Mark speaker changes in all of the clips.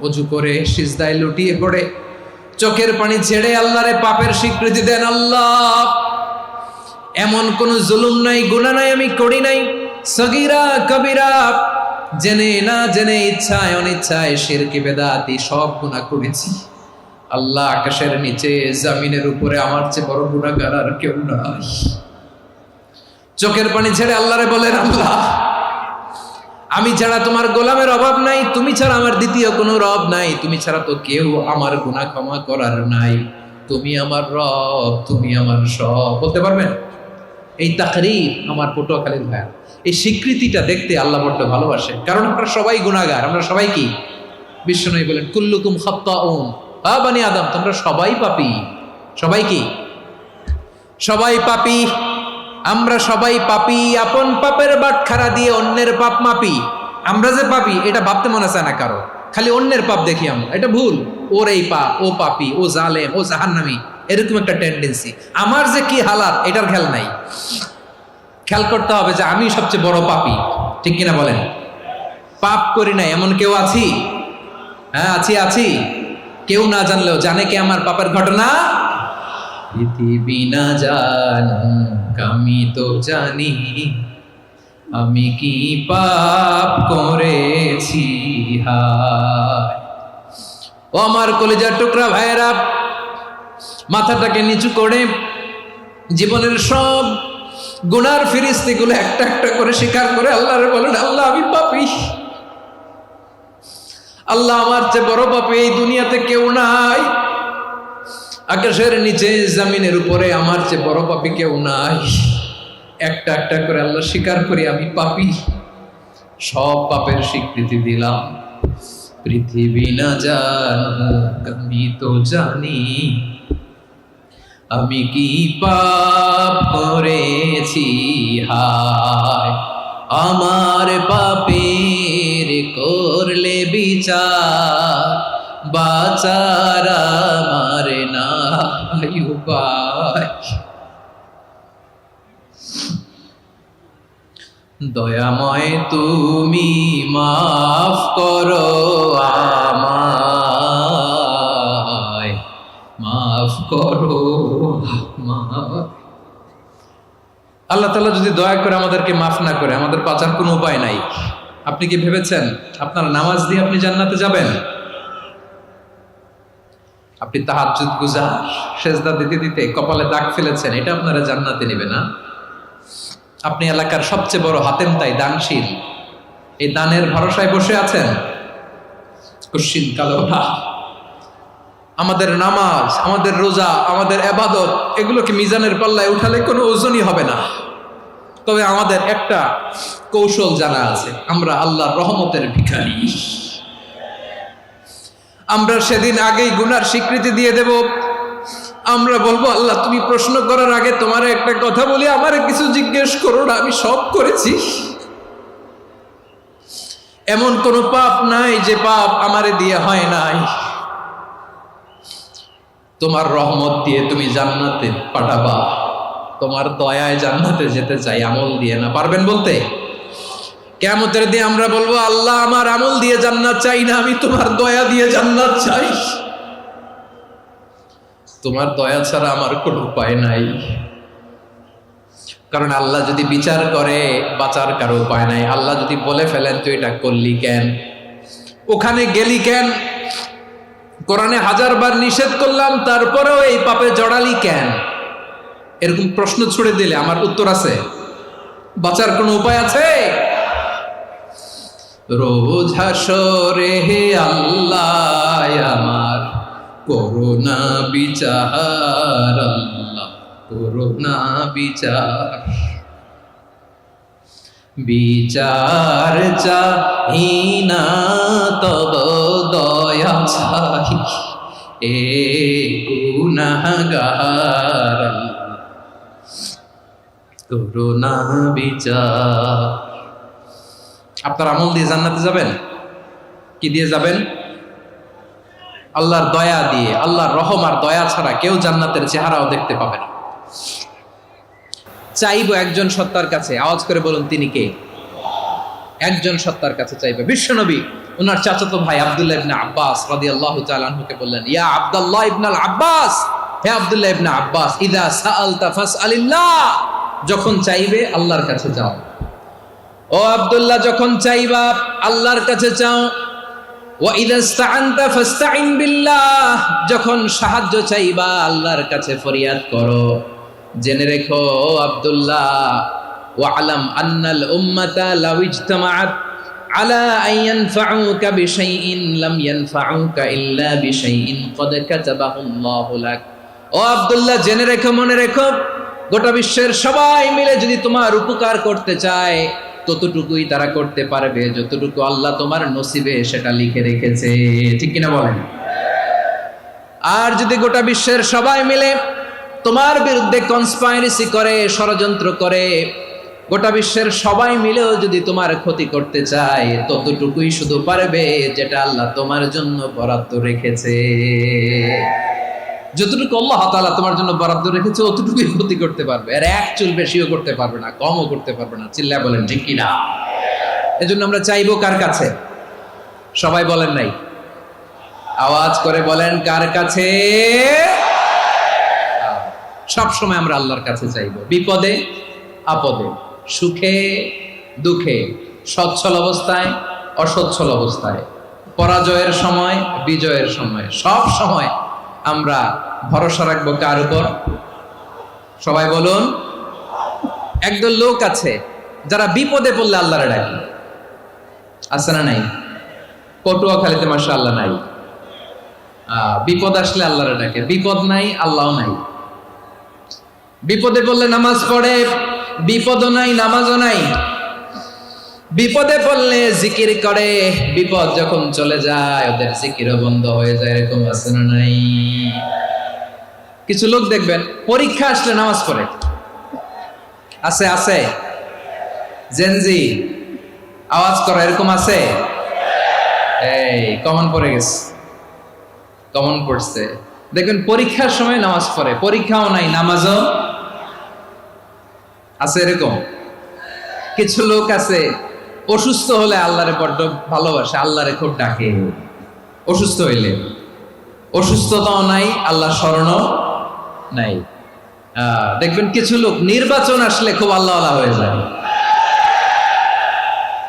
Speaker 1: অজু করে সিজদায় লুটিয়ে পড়ে চোখের পানি ছেড়ে আল্লাহরে পাপের স্বীকৃতি দেন। আল্লাহ, এমন কোন জুলুম নাই, গুনাহ নাই আমি করি নাই, সগীরা কবিরা, জেনে না জেনে, ইচ্ছায় অনিচ্ছায়, শিরকি বেদাতি সব গুনাহ করেছি। আল্লাহ, আকাশের নিচে জমিনের উপরে আমার চেয়ে বড় গুনাহগার আর কেউ নাই। চোখের পানি ছেড়ে আল্লাহরে বলেন, আল্লাহ, আমি ছাড়া তোমার গোলামের অভাব নাই, তুমি ছাড়া আমার দ্বিতীয় কোনো রব নাই, তুমি ছাড়া তো কেউ আমার গুনাহ ক্ষমা করার নাই, তুমি আমার রব, তুমি আমার সব। বলতে পারবেন? এই তাকরীর আমার পটুয়াখালীর ভাইয়া, এই স্বীকৃতিটা দেখতে আল্লাহ বড্ড ভালোবাসে, কারণ আমরা সবাই গুনাহগার। আমরা সবাই কি? বিশ্বনবী বলেন, কুল্লুকুম খাত্তাউন, বানি আদম, তোমরা সবাই পাপী। সবাই কি? সবাই পাপী। আমরা সবাই পাপী। আপন পাপের বাটখারা দিয়ে অন্যের পাপ মাপি। আমরা যে পাপী এটা ভাবতে মনে চায় না কারো, খালি অন্যের পাপ দেখি আমরা, এটা ভুল। ওর এই পাপ, ও পাপী, ও জালেম, ও জাহান্নামী, এরকম একটা টেন্ডেন্সি। আমার যে কি হালাত এটার খেয়াল নাই। খেয়াল করতে হবে যে আমি সবচেয়ে বড় পাপী, ঠিক কিনা বলেন? পাপ করি নাই এমন কেউ আছি? হ্যাঁ, আছি। কেউ না জানলেও জানে কে আমার পাপের ঘটনা? পৃথিবী না জানুক আমি তো জানি, আমি কি পাপ করেছি। হায় ও আমার কলিজার টুকরা ভাইয়েরা, মাথাটাকে নিচু করে জীবনের সব গুনার ফিরিস্তিগুলো একটা একটা করে স্বীকার করে আল্লাহরে বলেন, আল্লাহ, আমি পাপী। আল্লাহ, আমার চেয়ে বড় পাপী এই দুনিয়াতে কেউ নাই। আকাশের নিচে জমিনের উপরে আমার চেয়ে বড় পাপী কেউ নাই। একটা একটা করে আল্লাহ স্বীকার করি আমি পাপী। সব পাপের স্বীকৃতি দিলাম। পৃথিবী না জানুক আমি তো জানি, আমি কি পাপ করেছি। হায় আমার পাপের করলে বিচার, বাঁচার আমার নাই উপায়। দয়াময় তুমি মাফ করো আমায়, মাফ করো আমায়। আল্লাহ তাআলা যদি দয়া করে আমাদেরকে মাফ না করে, আমাদের বাঁচার কোনো উপায় নাই। আপনি কি ভেবেছেন আপনার নামাজ দিয়ে আপনি জান্নাতে যাবেন? আপনি তাহাজ্জুদ গুজার, সেজদা দিতে দিতে কপালে দাগ ফেলেছেন, এটা আপনারা জান্নাতে নেবে না? আপনি এলাকার সবচেয়ে বড় হাতেমতাই, দানশীল, এই দানের ভরসায় বসে আছেন, কুশ্চিন কালো না। আমাদের নামাজ, আমাদের রোজা, আমাদের ইবাদত, এগুলোকে মিজানের পাল্লায় উঠালে কোনো ওজনই হবে না। তবে আমাদের একটা কৌশল জানা আছে, আমরা আল্লাহর রহমতের ভিখারি। আমরা সেদিন আগেই গুনার স্বীকৃতি দিয়ে দেব। আমরা বলবো, আল্লাহ, তুমি প্রশ্ন করার আগে তোমার একটা কথা বলি, আমারে কিছু জিজ্ঞেস করো না, আমি সব করেছি। এমন কোন পাপ নাই যে পাপ আমারে দিয়ে হয় নাই। তোমার রহমত দিয়ে তুমি জান্নাতে পাঠাবা, তোমার দয়ায় জান্নাতে যেতে চাই, আমল দিয়ে না। পারবেন বলতে? কিয়ামতের দিন আমরা বলবো, আল্লাহ, আমার আমল দিয়ে জান্নাত চাই না, আমি তোমার দয়া দিয়ে জান্নাত চাই। তোমার দয়া ছাড়া আমার কোনো উপায় নাই। কারণ আল্লাহ যদি বিচার করে, বাঁচার কারো উপায় নাই। আল্লাহ যদি বলে ফেলেন তুই এটা করলি কেন, ওখানে গেলি কেন, কোরআনে 1000 বার নিষেধ করলাম তারপরেও এই পাপে জড়ালি কেন, এরকম প্রশ্ন ছুড়ে দিলে আমার উত্তর আছে? বাঁচার কোনো উপায় আছে? রোজ হাসরে হে আল্লাহ আমার করুণা বিচার, আল্লাহ করুণা বিচার। বিচার চাহি না তব দয়া চাহি, এ গুনাহগার, করুণা বিচার। আপনার আমল দিয়ে জান্নাতে যাবেন? কি দিয়ে যাবেন? আল্লাহর দয়া দিয়ে। আল্লাহর রহম আর দয়া ছাড়া কেউ জান্নাতের চেহারাও দেখতে পাবে না। চাইবো একজন সত্তার কাছে, আওয়াজ করে বলুন তিনি কে? একজন সত্তার কাছে চাইবে। বিশ্বনবী ওনার চাচাতো ভাই আব্দুল্লাহ ইবনে আব্বাস রাদিয়াল্লাহু তাআলা আনহুকে বললেন, ইয়া আব্দুল্লাহ ইবনে আব্বাস, হে আব্দুল্লাহ ইবনে আব্বাস, ইযা সাআলতা ফাসআলিল্লাহ, যখন চাইবে আল্লাহর কাছে যাও। ও আব্দুল্লাহ, যখন চাইবা আল্লাহর কাছে চাও। ওয়া ইযা ইসতাআনতা ফাসতাইন বিল্লাহ, যখন সাহায্য চাইবা আল্লাহর কাছে ফরিয়াদ করো। জেনে রেখো আব্দুল্লাহ, ওয়া'লাম আন্নাল উম্মাতা লাউ ইজতামাআত আলা আন ইয়ানফাউকা বিশাইইন লাম ইয়ানফাউকা ইল্লা বিশাইইন ক্বাদ কাতাবাহু আল্লাহু লাক। ও আব্দুল্লাহ, জেনে রেখো, মনে রেখো, গোটা বিশ্বের সবাই মিলে যদি তোমার উপকার করতে চায় ততটুকুই তারা করতে পারবে যতটুকু আল্লাহ তোমার নসিবে সেটা লিখে রেখেছে। ঠিক কিনা বলেন? আর যদি গোটা বিশ্বের সবাই মিলে তোমার বিরুদ্ধে কনস্পাইরেসি করে, ষড়যন্ত্র করে, গোটা বিশ্বের সবাই মিলেও যদি তোমার ক্ষতি করতে চায় ততটুকুই শুধু পারবে যেটা আল্লাহ তোমার জন্য বরাদ্দ রেখেছে। যতটুকু আল্লাহ তাআলা তোমার জন্য বরাদ্দ রেখেছে অতটুকুই ক্ষতি করতে পারবে, আর এক চুল বেশিও করতে পারবে না, কমও করতে পারবে না। চিল্লায় বলেন ঠিক কিনা? এজন্য আমরা চাইবো কার কাছে? সবাই বলেন নাই, আওয়াজ করে বলেন কার কাছে? সব সময় আমরা আল্লাহর কাছে চাইবো, বিপদে আপদে, সুখে দুঃখে, সচ্ছল অবস্থায় অসচ্ছল অবস্থায়, পরাজয়ের সময় বিজয়ের সময়, সব সময় আমরা ভরসা রাখবো কার উপর? সবাই বলুন। একদল লোক আছে যারা বিপদে পড়লে আল্লাহরে ডাকে, আছে না নাই? পটুয়াখালীতে মাশাআল্লাহ নাই। বিপদ আসলে আল্লাহরে ডাকে, বিপদ নাই আল্লাহও নাই। বিপদে পড়লে নামাজ পড়ে, বিপদও নাই নামাজও নাই। বিপদে পড়লে জিকির করে, বিপদ যখন চলে যায় ওদের জিকিরও বন্ধ হয়ে যায়। এরকম আছে না নাই? কিছু লোক দেখবেন পরীক্ষা আসলে নামাজ পড়ে, আছে আছে, জেনজি আওয়াজ করে, এরকম আছে? এই কমন পড়ে গেছে, কমন পড়ছে। দেখবেন পরীক্ষার সময় নামাজ পড়ে, পরীক্ষাও নাই নামাজও আছে। এরকম কিছু লোক আছে অসুস্থ হলে আল্লাহরে বড্ড ভালোবাসে, আল্লাহরে খুব ডাকে। অসুস্থ হইলে অসুস্থতাও নাই, আল্লাহ স্মরণও নাই। দেখবেন কিছু লোক নির্বাচন আসলে খুব আল্লাহওয়ালা হয়ে যায়,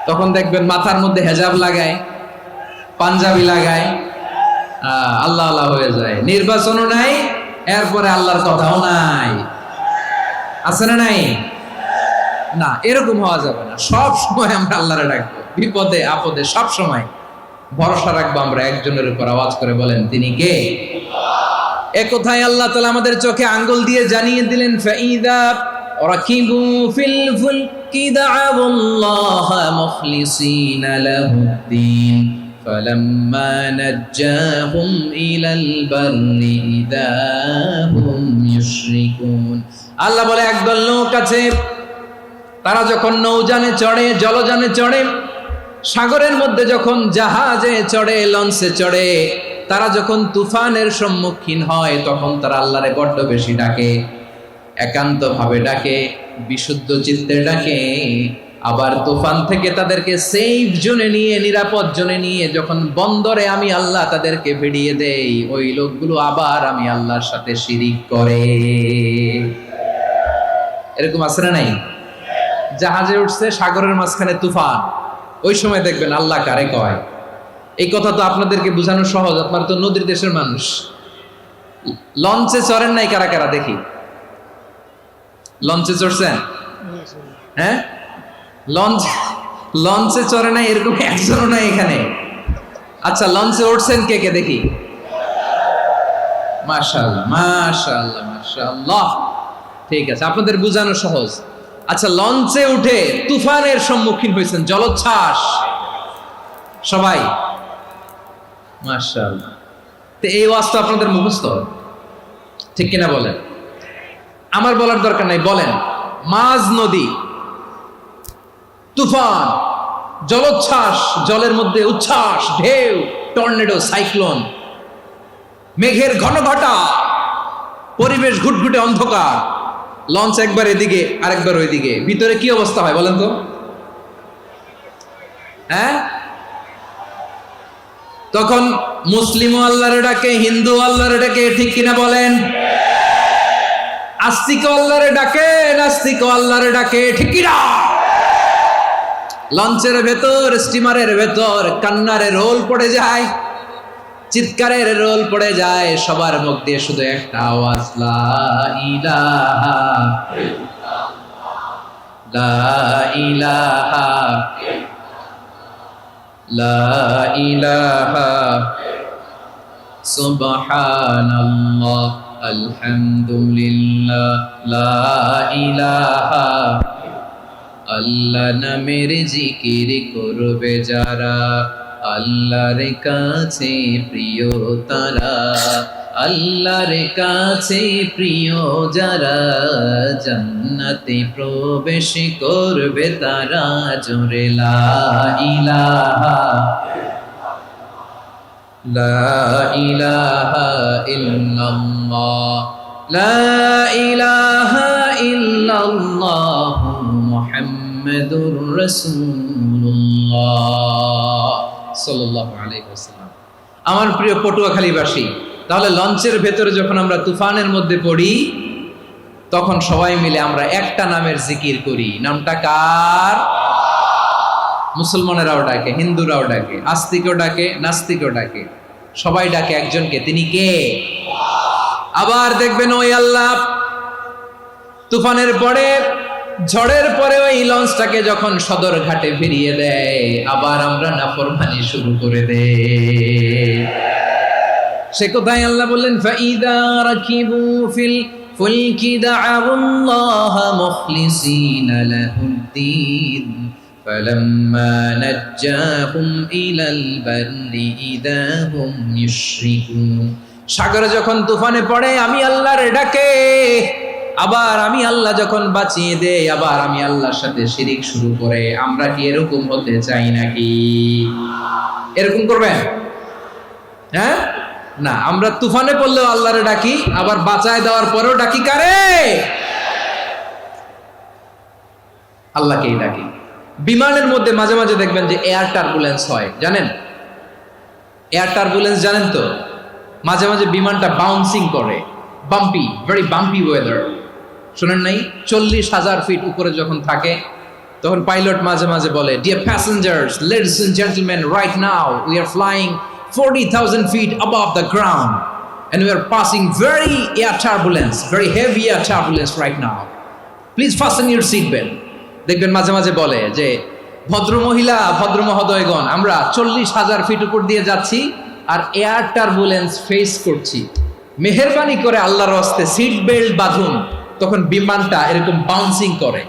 Speaker 1: তখন দেখবেন মাথার মধ্যে হেজাব লাগায়, পাঞ্জাবি লাগায়, আল্লাহওয়ালা হয়ে যায়। নির্বাচনও নাই, এরপরে আল্লাহর কথাও নাই। আছে না নাই? না, এরকম হওয়া যাবে না। সব সময় আমরা আল্লাহরে ডাকবো, বিপদে আপদে সব সময় ভরসা রাখবো আমরা একজনের উপর। আওয়াজ করে বলেন তিনি কে? এ কথায় আল্লাহ তাআলা আমাদের চোখে আঙ্গুল দিয়ে জানিয়ে দিলেন, ফাইদা রাকিবু ফিল ফুলকি দা'আউল্লাহা মুখলিসিনা লাহুদ্দিন ফালাম্মা নাজ্জাহুম ইলাল বাররি ইযা হুম ইউশরিকুন। আল্লাহ বলে একদল লোক আছে, তারা যখন নৌযানে চড়ে, জলযানে চড়ে, সাগরের মধ্যে যখন জাহাজে চড়ে, লঞ্চে চড়ে, তারা যখন তুফানের সম্মুখীন হয় তখন তারা আল্লাহরে বড্ড বেশি ডাকে, একান্ত ভাবে ডাকে, বিশুদ্ধ চিত্তে ডাকে। আবার তুফান থেকে তাদেরকে সেফ জোনে নিয়ে, নিরাপদ জোনে নিয়ে যখন বন্দরে আমি আল্লাহ তাদেরকে ভিড়িয়ে দেই, ওই লোকগুলো আবার আমি আল্লাহর সাথে শিরিক করে। এরকম আছে না নাই? জাহাজে উঠছে, সাগরের মাঝখানে তুফান, ওই সময় দেখবেন আল্লাহ কারে কয়। এই কথা তো আপনাদেরকে বোঝানো সহজ, আপনারা তো নদীর দেশের মানুষ। লঞ্চে চড়েন নাই কারা কারা? দেখি, লঞ্চে চড়ছেন? হ্যাঁ, লঞ্চে চড়ে নাই এরকম একজনও নাই এখানে। আচ্ছা, লঞ্চে উঠছেন কে কে? দেখি। মাশাআল্লাহ মাশাআল্লাহ মাশাআল্লাহ, ঠিক আছে, আপনাদের বোঝানো সহজ। আচ্ছা, লঞ্চে উঠে তুফানের সম্মুখীন হয়েছেন, জলোচ্ছ্বাস, সবাই? মাশাআল্লাহ। তো এই ওয়াজ তো আপনাদের মুখস্থ, ঠিক কিনা বলেন? আমার বলার দরকার নাই, বলেন। মাঝ নদী, তুফান, জলোচ্ছ্বাস, জলের মধ্যে উচ্ছ্বাস, ঢেউ, টর্নেডো, সাইক্লোন, মেঘের ঘনঘটা, পরিবেশ ঘুটঘুটে অন্ধকার, লঞ্চ একবার এদিকে আরেকবার ওইদিকে, ভিতরে কি অবস্থা হয় বলেন তো? হ্যাঁ, তখন মুসলিমও আল্লাহরে ডাকে, হিন্দু আল্লাহরে ডাকে, ঠিক কিনা বলেন? আস্তিক আল্লাহরে ডাকে, নাস্তিক আল্লাহরে ডাকে, ঠিক কিনা? লঞ্চের ভেতর, স্টিমারের ভেতর কান্নারে রোল পড়ে যায়, চিৎকারের রোল পড়ে যায়, সবার মুখ দিয়ে শুধু একটা আওয়াজ, লা ইলাহা লা ইলাহা লা ইলাহা সুবহানাল্লাহ আলহামদুলিল্লাহ লা ইলাহা। আল্লাহ নামের জিকির করবে যারা, আল্লাহর কাছে প্রিয় তারা, আল্লাহর কাছে প্রিয় যারা, জান্নাতে প্রবেশ করবে তারা, জোরে লা ইলাহা লা ইলাহা ইল্লাল্লাহ লা ইলাহা ইল্লাল্লাহ মুহাম্মাদুর রাসূলুল্লাহ সাল্লাল্লাহু আলাইহি ওয়াসাল্লাম। আমার প্রিয় পটুয়াখালীবাসী, তাহলে লঞ্চের ভেতরে যখন আমরা তুফানের মধ্যে পড়ি, তখন সবাই মিলে আমরা একটা নামের জিকির করি। নামটা কার? মুসলমানেরাও ডাকে, হিন্দুরাও ডাকে, আস্তিকও ডাকে, নাস্তিকও ডাকে, সবাই ডাকে একজনকে, তিনি কে? আবার দেখবেন ওই আল্লাহ তুফানের পরে, ঝড়ের পরে ওই লঞ্চটাকে যখন সদর ঘাটে ফিরিয়ে দেয়, আবার আমরা নাফরমানি শুরু করে দেই। সে কোথায়? আল্লাহ বললেন, ফাইদা রাকিবু ফিল ফুলকি দা'আউল্লাহা মুখলিসিনা লাহুদ্দীন ফালাম্মা নাজ্জাহুম ইলাল বাররি ইযা হুম ইউশরিকুন। সাগরে যখন তুফানে পড়ে আমি আল্লাহর ডাকে, আবার আমি আল্লাহ যখন বাঁচিয়ে দেই, আবার আমি আল্লাহর সাথে শিরিক শুরু করে। আমরা কি এরকম হতে চাই নাকি? এরকম করবেন? হ্যাঁ না, আমরা তুফানে পড়লেও আল্লাহরে ডাকি, আবার বাঁচায় দেওয়ার পরেও ডাকি কারে? আল্লাহকেই ডাকি। বিমানের মধ্যে মাঝে মাঝে দেখবেন যে এয়ার টার্বুলেন্স হয়, জানেন? এয়ার টার্বুলেন্স জানেন তো? মাঝে মাঝে বিমানটা বাউন্সিং করে, বাম্পি, ভেরি বাম্পি ওয়েদার। শুনেন নাই? 40,000 ফিট উপরে যখন থাকে, তখন পাইলট মাঝে মাঝে বলে, dear passengers, ladies and gentleman, right now we are flying 40,000 feet above the ground and we are passing very air turbulence, very heavy air turbulence right now. Please fasten your seat belt. দেখবেন মাঝে মাঝে বলে যে, ভদ্র মহিলা, ভদ্র মহোদয়গণ, আমরা 40,000 ফিট উপর দিয়ে যাচ্ছি আর এয়ার টার্বুলেন্স ফেস করছি, মেহেরবানি করে আল্লাহর হস্তে সিট বেল্ট বাঁধুন। তখন বিমানটা এরকম বাউন্সিং করে,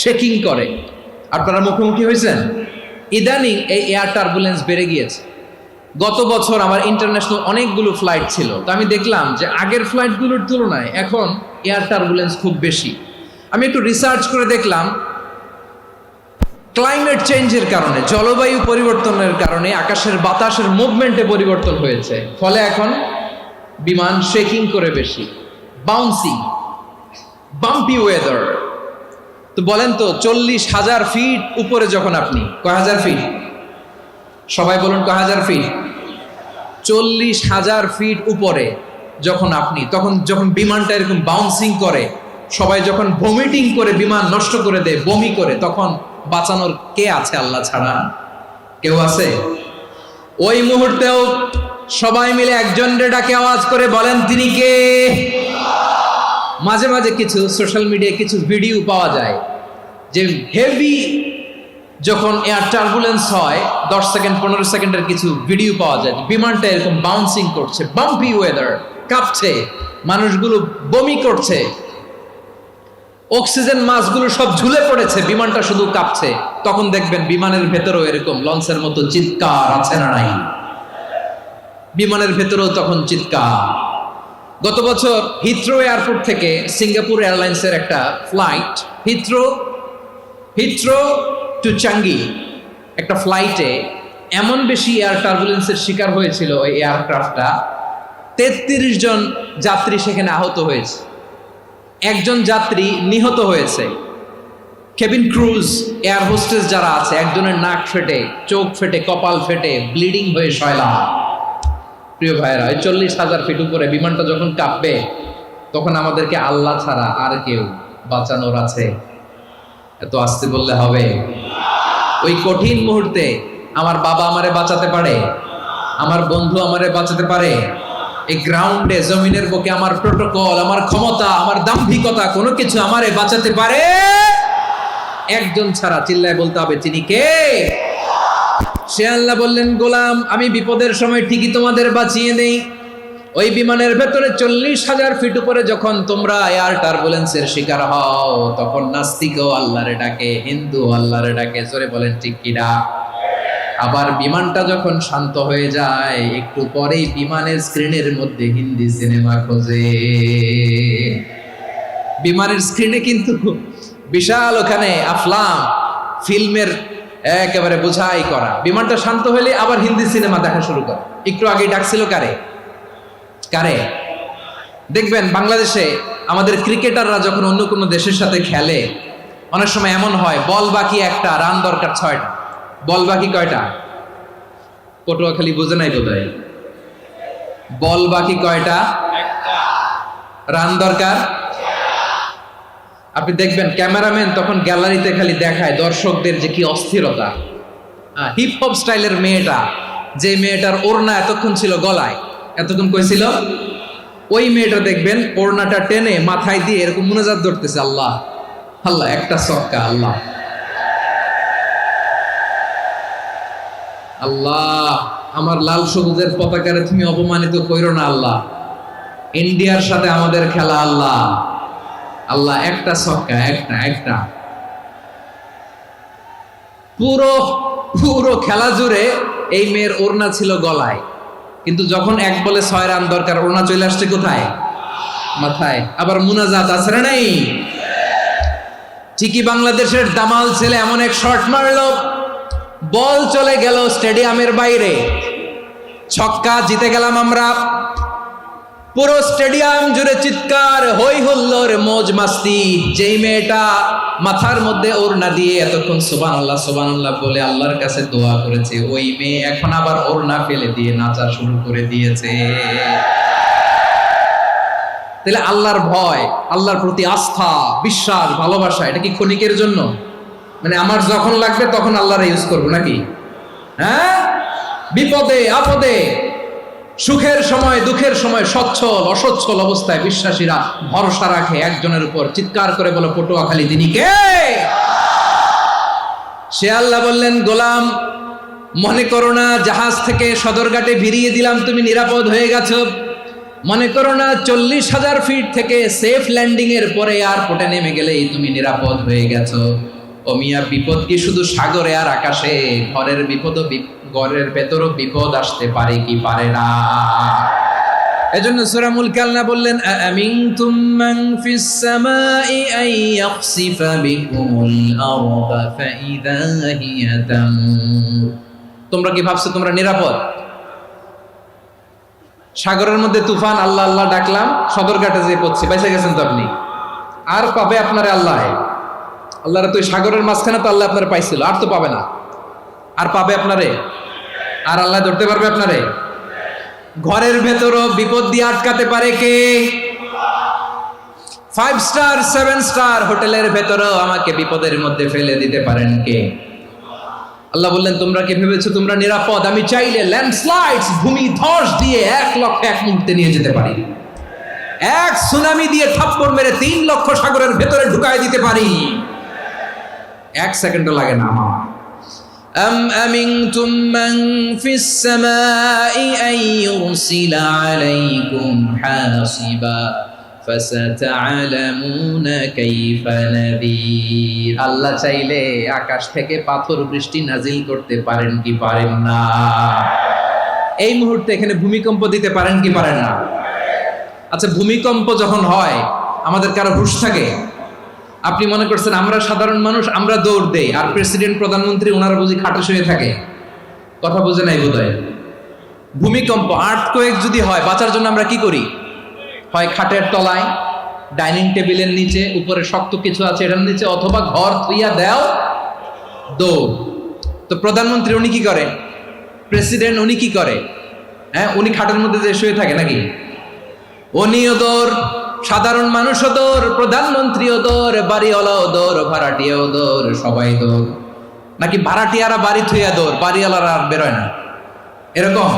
Speaker 1: শেকিং করে। আপনারা মুখোমুখি হয়েছেন? ইদানিং এই এয়ার টার্বুলেন্স বেড়ে গিয়েছে। গত বছর আমার ইন্টারন্যাশনাল অনেকগুলো ফ্লাইট ছিল, তো আমি দেখলাম যে আগের ফ্লাইটগুলোর তুলনায় এখন এয়ার টার্বুলেন্স খুব বেশি। আমি একটু রিসার্চ করে দেখলাম, ক্লাইমেট চেঞ্জের কারণে, জলবায়ু পরিবর্তনের কারণে আকাশের বাতাসের মুভমেন্টে পরিবর্তন হয়েছে, ফলে এখন বিমান শেকিং করে বেশি, বাউন্সিং, বাম্পি ওয়েদার। তো বলেন তো, 40,000 ফিট উপরে যখন আপনি, কয় হাজার ফিট? সবাই বলুন, কয় হাজার ফিট? 40,000 ফিট উপরে যখন আপনি, তখন যখন বিমানটা এরকম বাউন্সিং করে, সবাই যখন ভমিটিং করে বিমান নষ্ট করে দেয়, বমি করে, তখন বাঁচানোর কে আছে আল্লাহ ছাড়া? কেউ আছে? ওই মুহূর্তেও সবাই মিলে একজনের ডাকে আওয়াজ করে বলেন, তিনি কে? মাঝে মাঝে কিছু সোশ্যাল মিডিয়ায় কিছু ভিডিও পাওয়া যায় যে হেভি যখন এয়ার টার্বুলেন্স হয়, 10 সেকেন্ড 15 সেকেন্ডের কিছু ভিডিও পাওয়া যায়, বিমানটা এরকম বাউন্সিং করছে, বাম্পি ওয়েদার, কাঁপছে, মানুষগুলো বমি করছে, অক্সিজেন মাস্কগুলো সব ঝুলে পড়েছে, বিমানটা শুধু কাঁপছে। তখন দেখবেন বিমানের ভেতরেও এরকম লঞ্চের মতো চিৎকার আছে না নাই? বিমানের ভেতরেও তখন চিৎকার। গত বছর হিথ্রো এয়ারপোর্ট থেকে সিঙ্গাপুর এয়ারলাইন্সের একটা ফ্লাইট, হিথ্রো টু চাঙ্গি, একটা ফ্লাইটে এমন বেশি এয়ার টার্বুলেন্সের শিকার হয়েছিল ওই এয়ারক্রাফটটা, 33 জন যাত্রী সেখানে আহত হয়েছে, একজন যাত্রী নিহত হয়েছে। কেবিন ক্রুজ এয়ার হোস্টেস যারা আছে, একজনের নাক ফেটে, চোখ ফেটে, কপাল ফেটে, ব্লিডিং হয়ে শয়লা। প্রিয় ভাইরা, 40,000 ফিট উপরে বিমানটা যখন কাঁপবে, তখন আমাদেরকে আল্লাহ ছাড়া আর কেউ বাঁচানোর আছে? এত আসতে বললে হবে? ওই কঠিন মুহূর্তে আমার বাবা আমারে বাঁচাতে পারে, আমার বন্ধু আমারে বাঁচাতে পারে? এই গ্রাউন্ডে, জমিনের বুকে আমার প্রোটোকল, আমার ক্ষমতা, আমার দাম্ভিকতা কোনো কিছু আমারে বাঁচাতে পারে? একজন ছাড়া। চিল্লায় বলতে হবে, তিনি কে? সে আল্লাহ বললেন, গোলাম আমি বিপদের সময় ঠিকই তোমাদের বাঁচিয়ে দেই। ওই বিমানের ভেতরে 40,000 ফিট উপরে যখন তোমরা এয়ার টার্বুলেন্সের শিকার হও, তখন নাস্তিকও আল্লাহরে ডাকে, হিন্দু আল্লাহরে ডাকে। জোরে বলেন ঠিক কিনা? আবার বিমানটা যখন শান্ত হয়ে যায়, একটু পরেই বিমানের স্ক্রিনের মধ্যে হিন্দি সিনেমা খোঁজে। বিমানের স্ক্রিনে কিন্তু বিশাল ওখানে আফলাম ফিল্মের একেবারে বোঝাই করা। বিমানটা শান্ত হলে আবার হিন্দি সিনেমা দেখা শুরু করে। একটু আগে ডাকছিল কারে? কারে? দেখবেন বাংলাদেশে আমাদের ক্রিকেটাররা যখন অন্য কোনো দেশের সাথে খেলে, অনেক সময় এমন হয়, বল বাকি একটা, রান দরকার 6টা। বল বাকি কয়টা? পটুয়াখালী বুঝে নাই বোধহয়। বল বাকি কয়টা? রান দরকার। আপনি দেখবেন ক্যামেরাম্যান তখন গ্যালারিতে খালি দেখায় দর্শকদের যে কি অস্থিরতা। হিপ হপ স্টাইলের মেয়েটা, যে মেয়েটার ওড়না এতক্ষণ ছিল গলায়, এতক্ষণ কই ছিল, ওই মেয়েটা দেখবেন ওড়নাটা টেনে মাথায় দিয়ে এরকম মুনাজাত ধরতেছে, আল্লাহ আল্লাহ, একটা ছক্কা, আল্লাহ আল্লাহ, আমার লাল সবুজের পতাকারে তুমি অপমানিত কইরো না আল্লাহ, ইন্ডিয়ার সাথে আমাদের খেলা, আল্লাহ আল্লাহ, একটা ছক্কা, একটা। পুরো খেলা জুড়ে এই মেয়ের ওড়না ছিল গলায়, কিন্তু যখন 1 বলে 6 রান দরকার, ওড়না চলে আসছে কোথায়? মাথায়। আবার মুনাজাত আছে না নাই? ঠিকই বাংলাদেশের দামাল ছেলে এমন এক শট মারলো, বল চলে গেল স্টেডিয়ামের বাইরে, ছক্কা, জিতে গেলাম আমরা। পুরো স্টেডিয়াম জুড়ে চিৎকার, হই হুল্লোর, মৌজ মাস্তি। যেই মেয়েটা মাথার মধ্যে ওড়না দিয়ে এতক্ষণ সুবহানাল্লাহ সুবহানাল্লাহ বলে আল্লাহর কাছে দোয়া করেছে, ওই মেয়ে এখন আবার ওড়না ফেলে দিয়ে নাচা শুরু করে দিয়েছে। তাহলে আল্লাহর ভয়, আল্লাহর প্রতি আস্থা, বিশ্বাস, ভালোবাসা, এটা কি ক্ষণিকের জন্য? মানে আমার যখন লাগবে তখন আল্লাহরে ইউজ করবো নাকি? হ্যাঁ, বিপদে আপদে, সুখের সময় দুঃখের সময়, সচ্ছল অসচ্ছল অবস্থায় বিশ্বাসীরা ভরসা রাখে একজনের উপর। চিৎকার করে বলো, পটুয়াখালী তিনি কে? সে আল্লাহ বললেন, গোলাম মনে করো না জাহাজ থেকে সদরঘাটে ভিড়িয়ে দিলাম, তুমি নিরাপদ হয়ে গেছো। মনে করো না 40,000 ফিট থেকে সেফ ল্যান্ডিং এর পরে এয়ারপোর্টে নেমে গেলেই তুমি নিরাপদ হয়ে গেছো। ও মিয়া, বিপদ কি শুধু সাগরে আর আকাশে? ঘরের বিপদও, ঘরের ভেতরও বিপদ আসতে পারে কি পারে না? এজন্য সূরা মুলক আল্লাহ বললেন, আমিনতুম মান ফিস সামাই আন ইয়াখসিফা বিকুমুল আরদা ফাইযা হিয়া তামুর। তোমরা কি ভাবছো তোমরা নিরাপদ? সাগরের মধ্যে তুফান, আল্লাহ আল্লাহ ডাকলাম, সদরঘাটে যেয়ে পড়ছি, বেঁচে গেছেন তো আপনি। আর পাবে আপনারে আল্লাহ? আল্লাহর তো সাগরের মাঝখানে তো আল্লাহ আপনারে পাইছিল, আর তো পাবে না। আর পাবে আপনারে? আর আল্লাহ ধরতে পারবে আপনারে? ঘরের ভেতরও বিপদ দিয়ে আটকাতে পারে কে? 5 স্টার 7 স্টার হোটেলের ভেতরেও আমাকে বিপদের মধ্যে ফেলে দিতে পারেন কে? আল্লাহ বললেন, তোমরা কি ভেবেছো তোমরা নিরাপদ? আমি চাইলে ল্যান্ডস্লাইডস, ভূমি ধস দিয়ে 1 লক্ষ 1 মুহূর্তে নিয়ে যেতে পারি। এক সুনামি দিয়ে থাপ্পড় মেরে 3 লক্ষ সাগরের ভেতরে ঢুকায় দিতে পারি। 1 সেকেন্ডও লাগে না আমার। أم أمنتم من في السماء أن يرسل عليكم حاصبا فستعلمون كيف نذير। আল্লাহ চাইলে আকাশ থেকে পাথর বৃষ্টি নাজিল করতে পারেন কি পারেন না? এই মুহূর্তে এখানে ভূমিকম্প দিতে পারেন কি পারেন না? আচ্ছা, ভূমিকম্প যখন হয় আমাদের কারো হুঁশ থাকে? আপনি মনে করছেন আমরা সাধারণ মানুষ, আমরা দৌড় দেই, আর প্রেসিডেন্ট প্রধানমন্ত্রী ওনারা বুঝি খাটে শুয়ে থাকে? কথা বুঝে নাই বোধহয়। ভূমিকম্প, আর্থকোয়েক যদি হয়, বাঁচার জন্য আমরা কি করি? হয় খাটের তলায়, ডাইনিং টেবিলের নিচে, উপরে শক্ত কিছু আছে এটার নিচে, অথবা ঘর থুইয়া দাও দৌড়। তো প্রধানমন্ত্রী উনি কি করে, প্রেসিডেন্ট উনি কি করে? হ্যাঁ, উনি খাটের মধ্যে যে শুয়ে থাকে নাকি? উনিও দৌড়, সাধারণ মানুষও দৌড়, প্রধানমন্ত্রীও দৌড়, বাড়িওয়ালাও দৌড়, ভাড়াটিয়াও দৌড়, সবাই দৌড়। নাকি ভাড়াটিয়ারা বাড়ি থুইয়া দৌড়, বাড়িওয়ালারা আর বেরোয় না? এরকম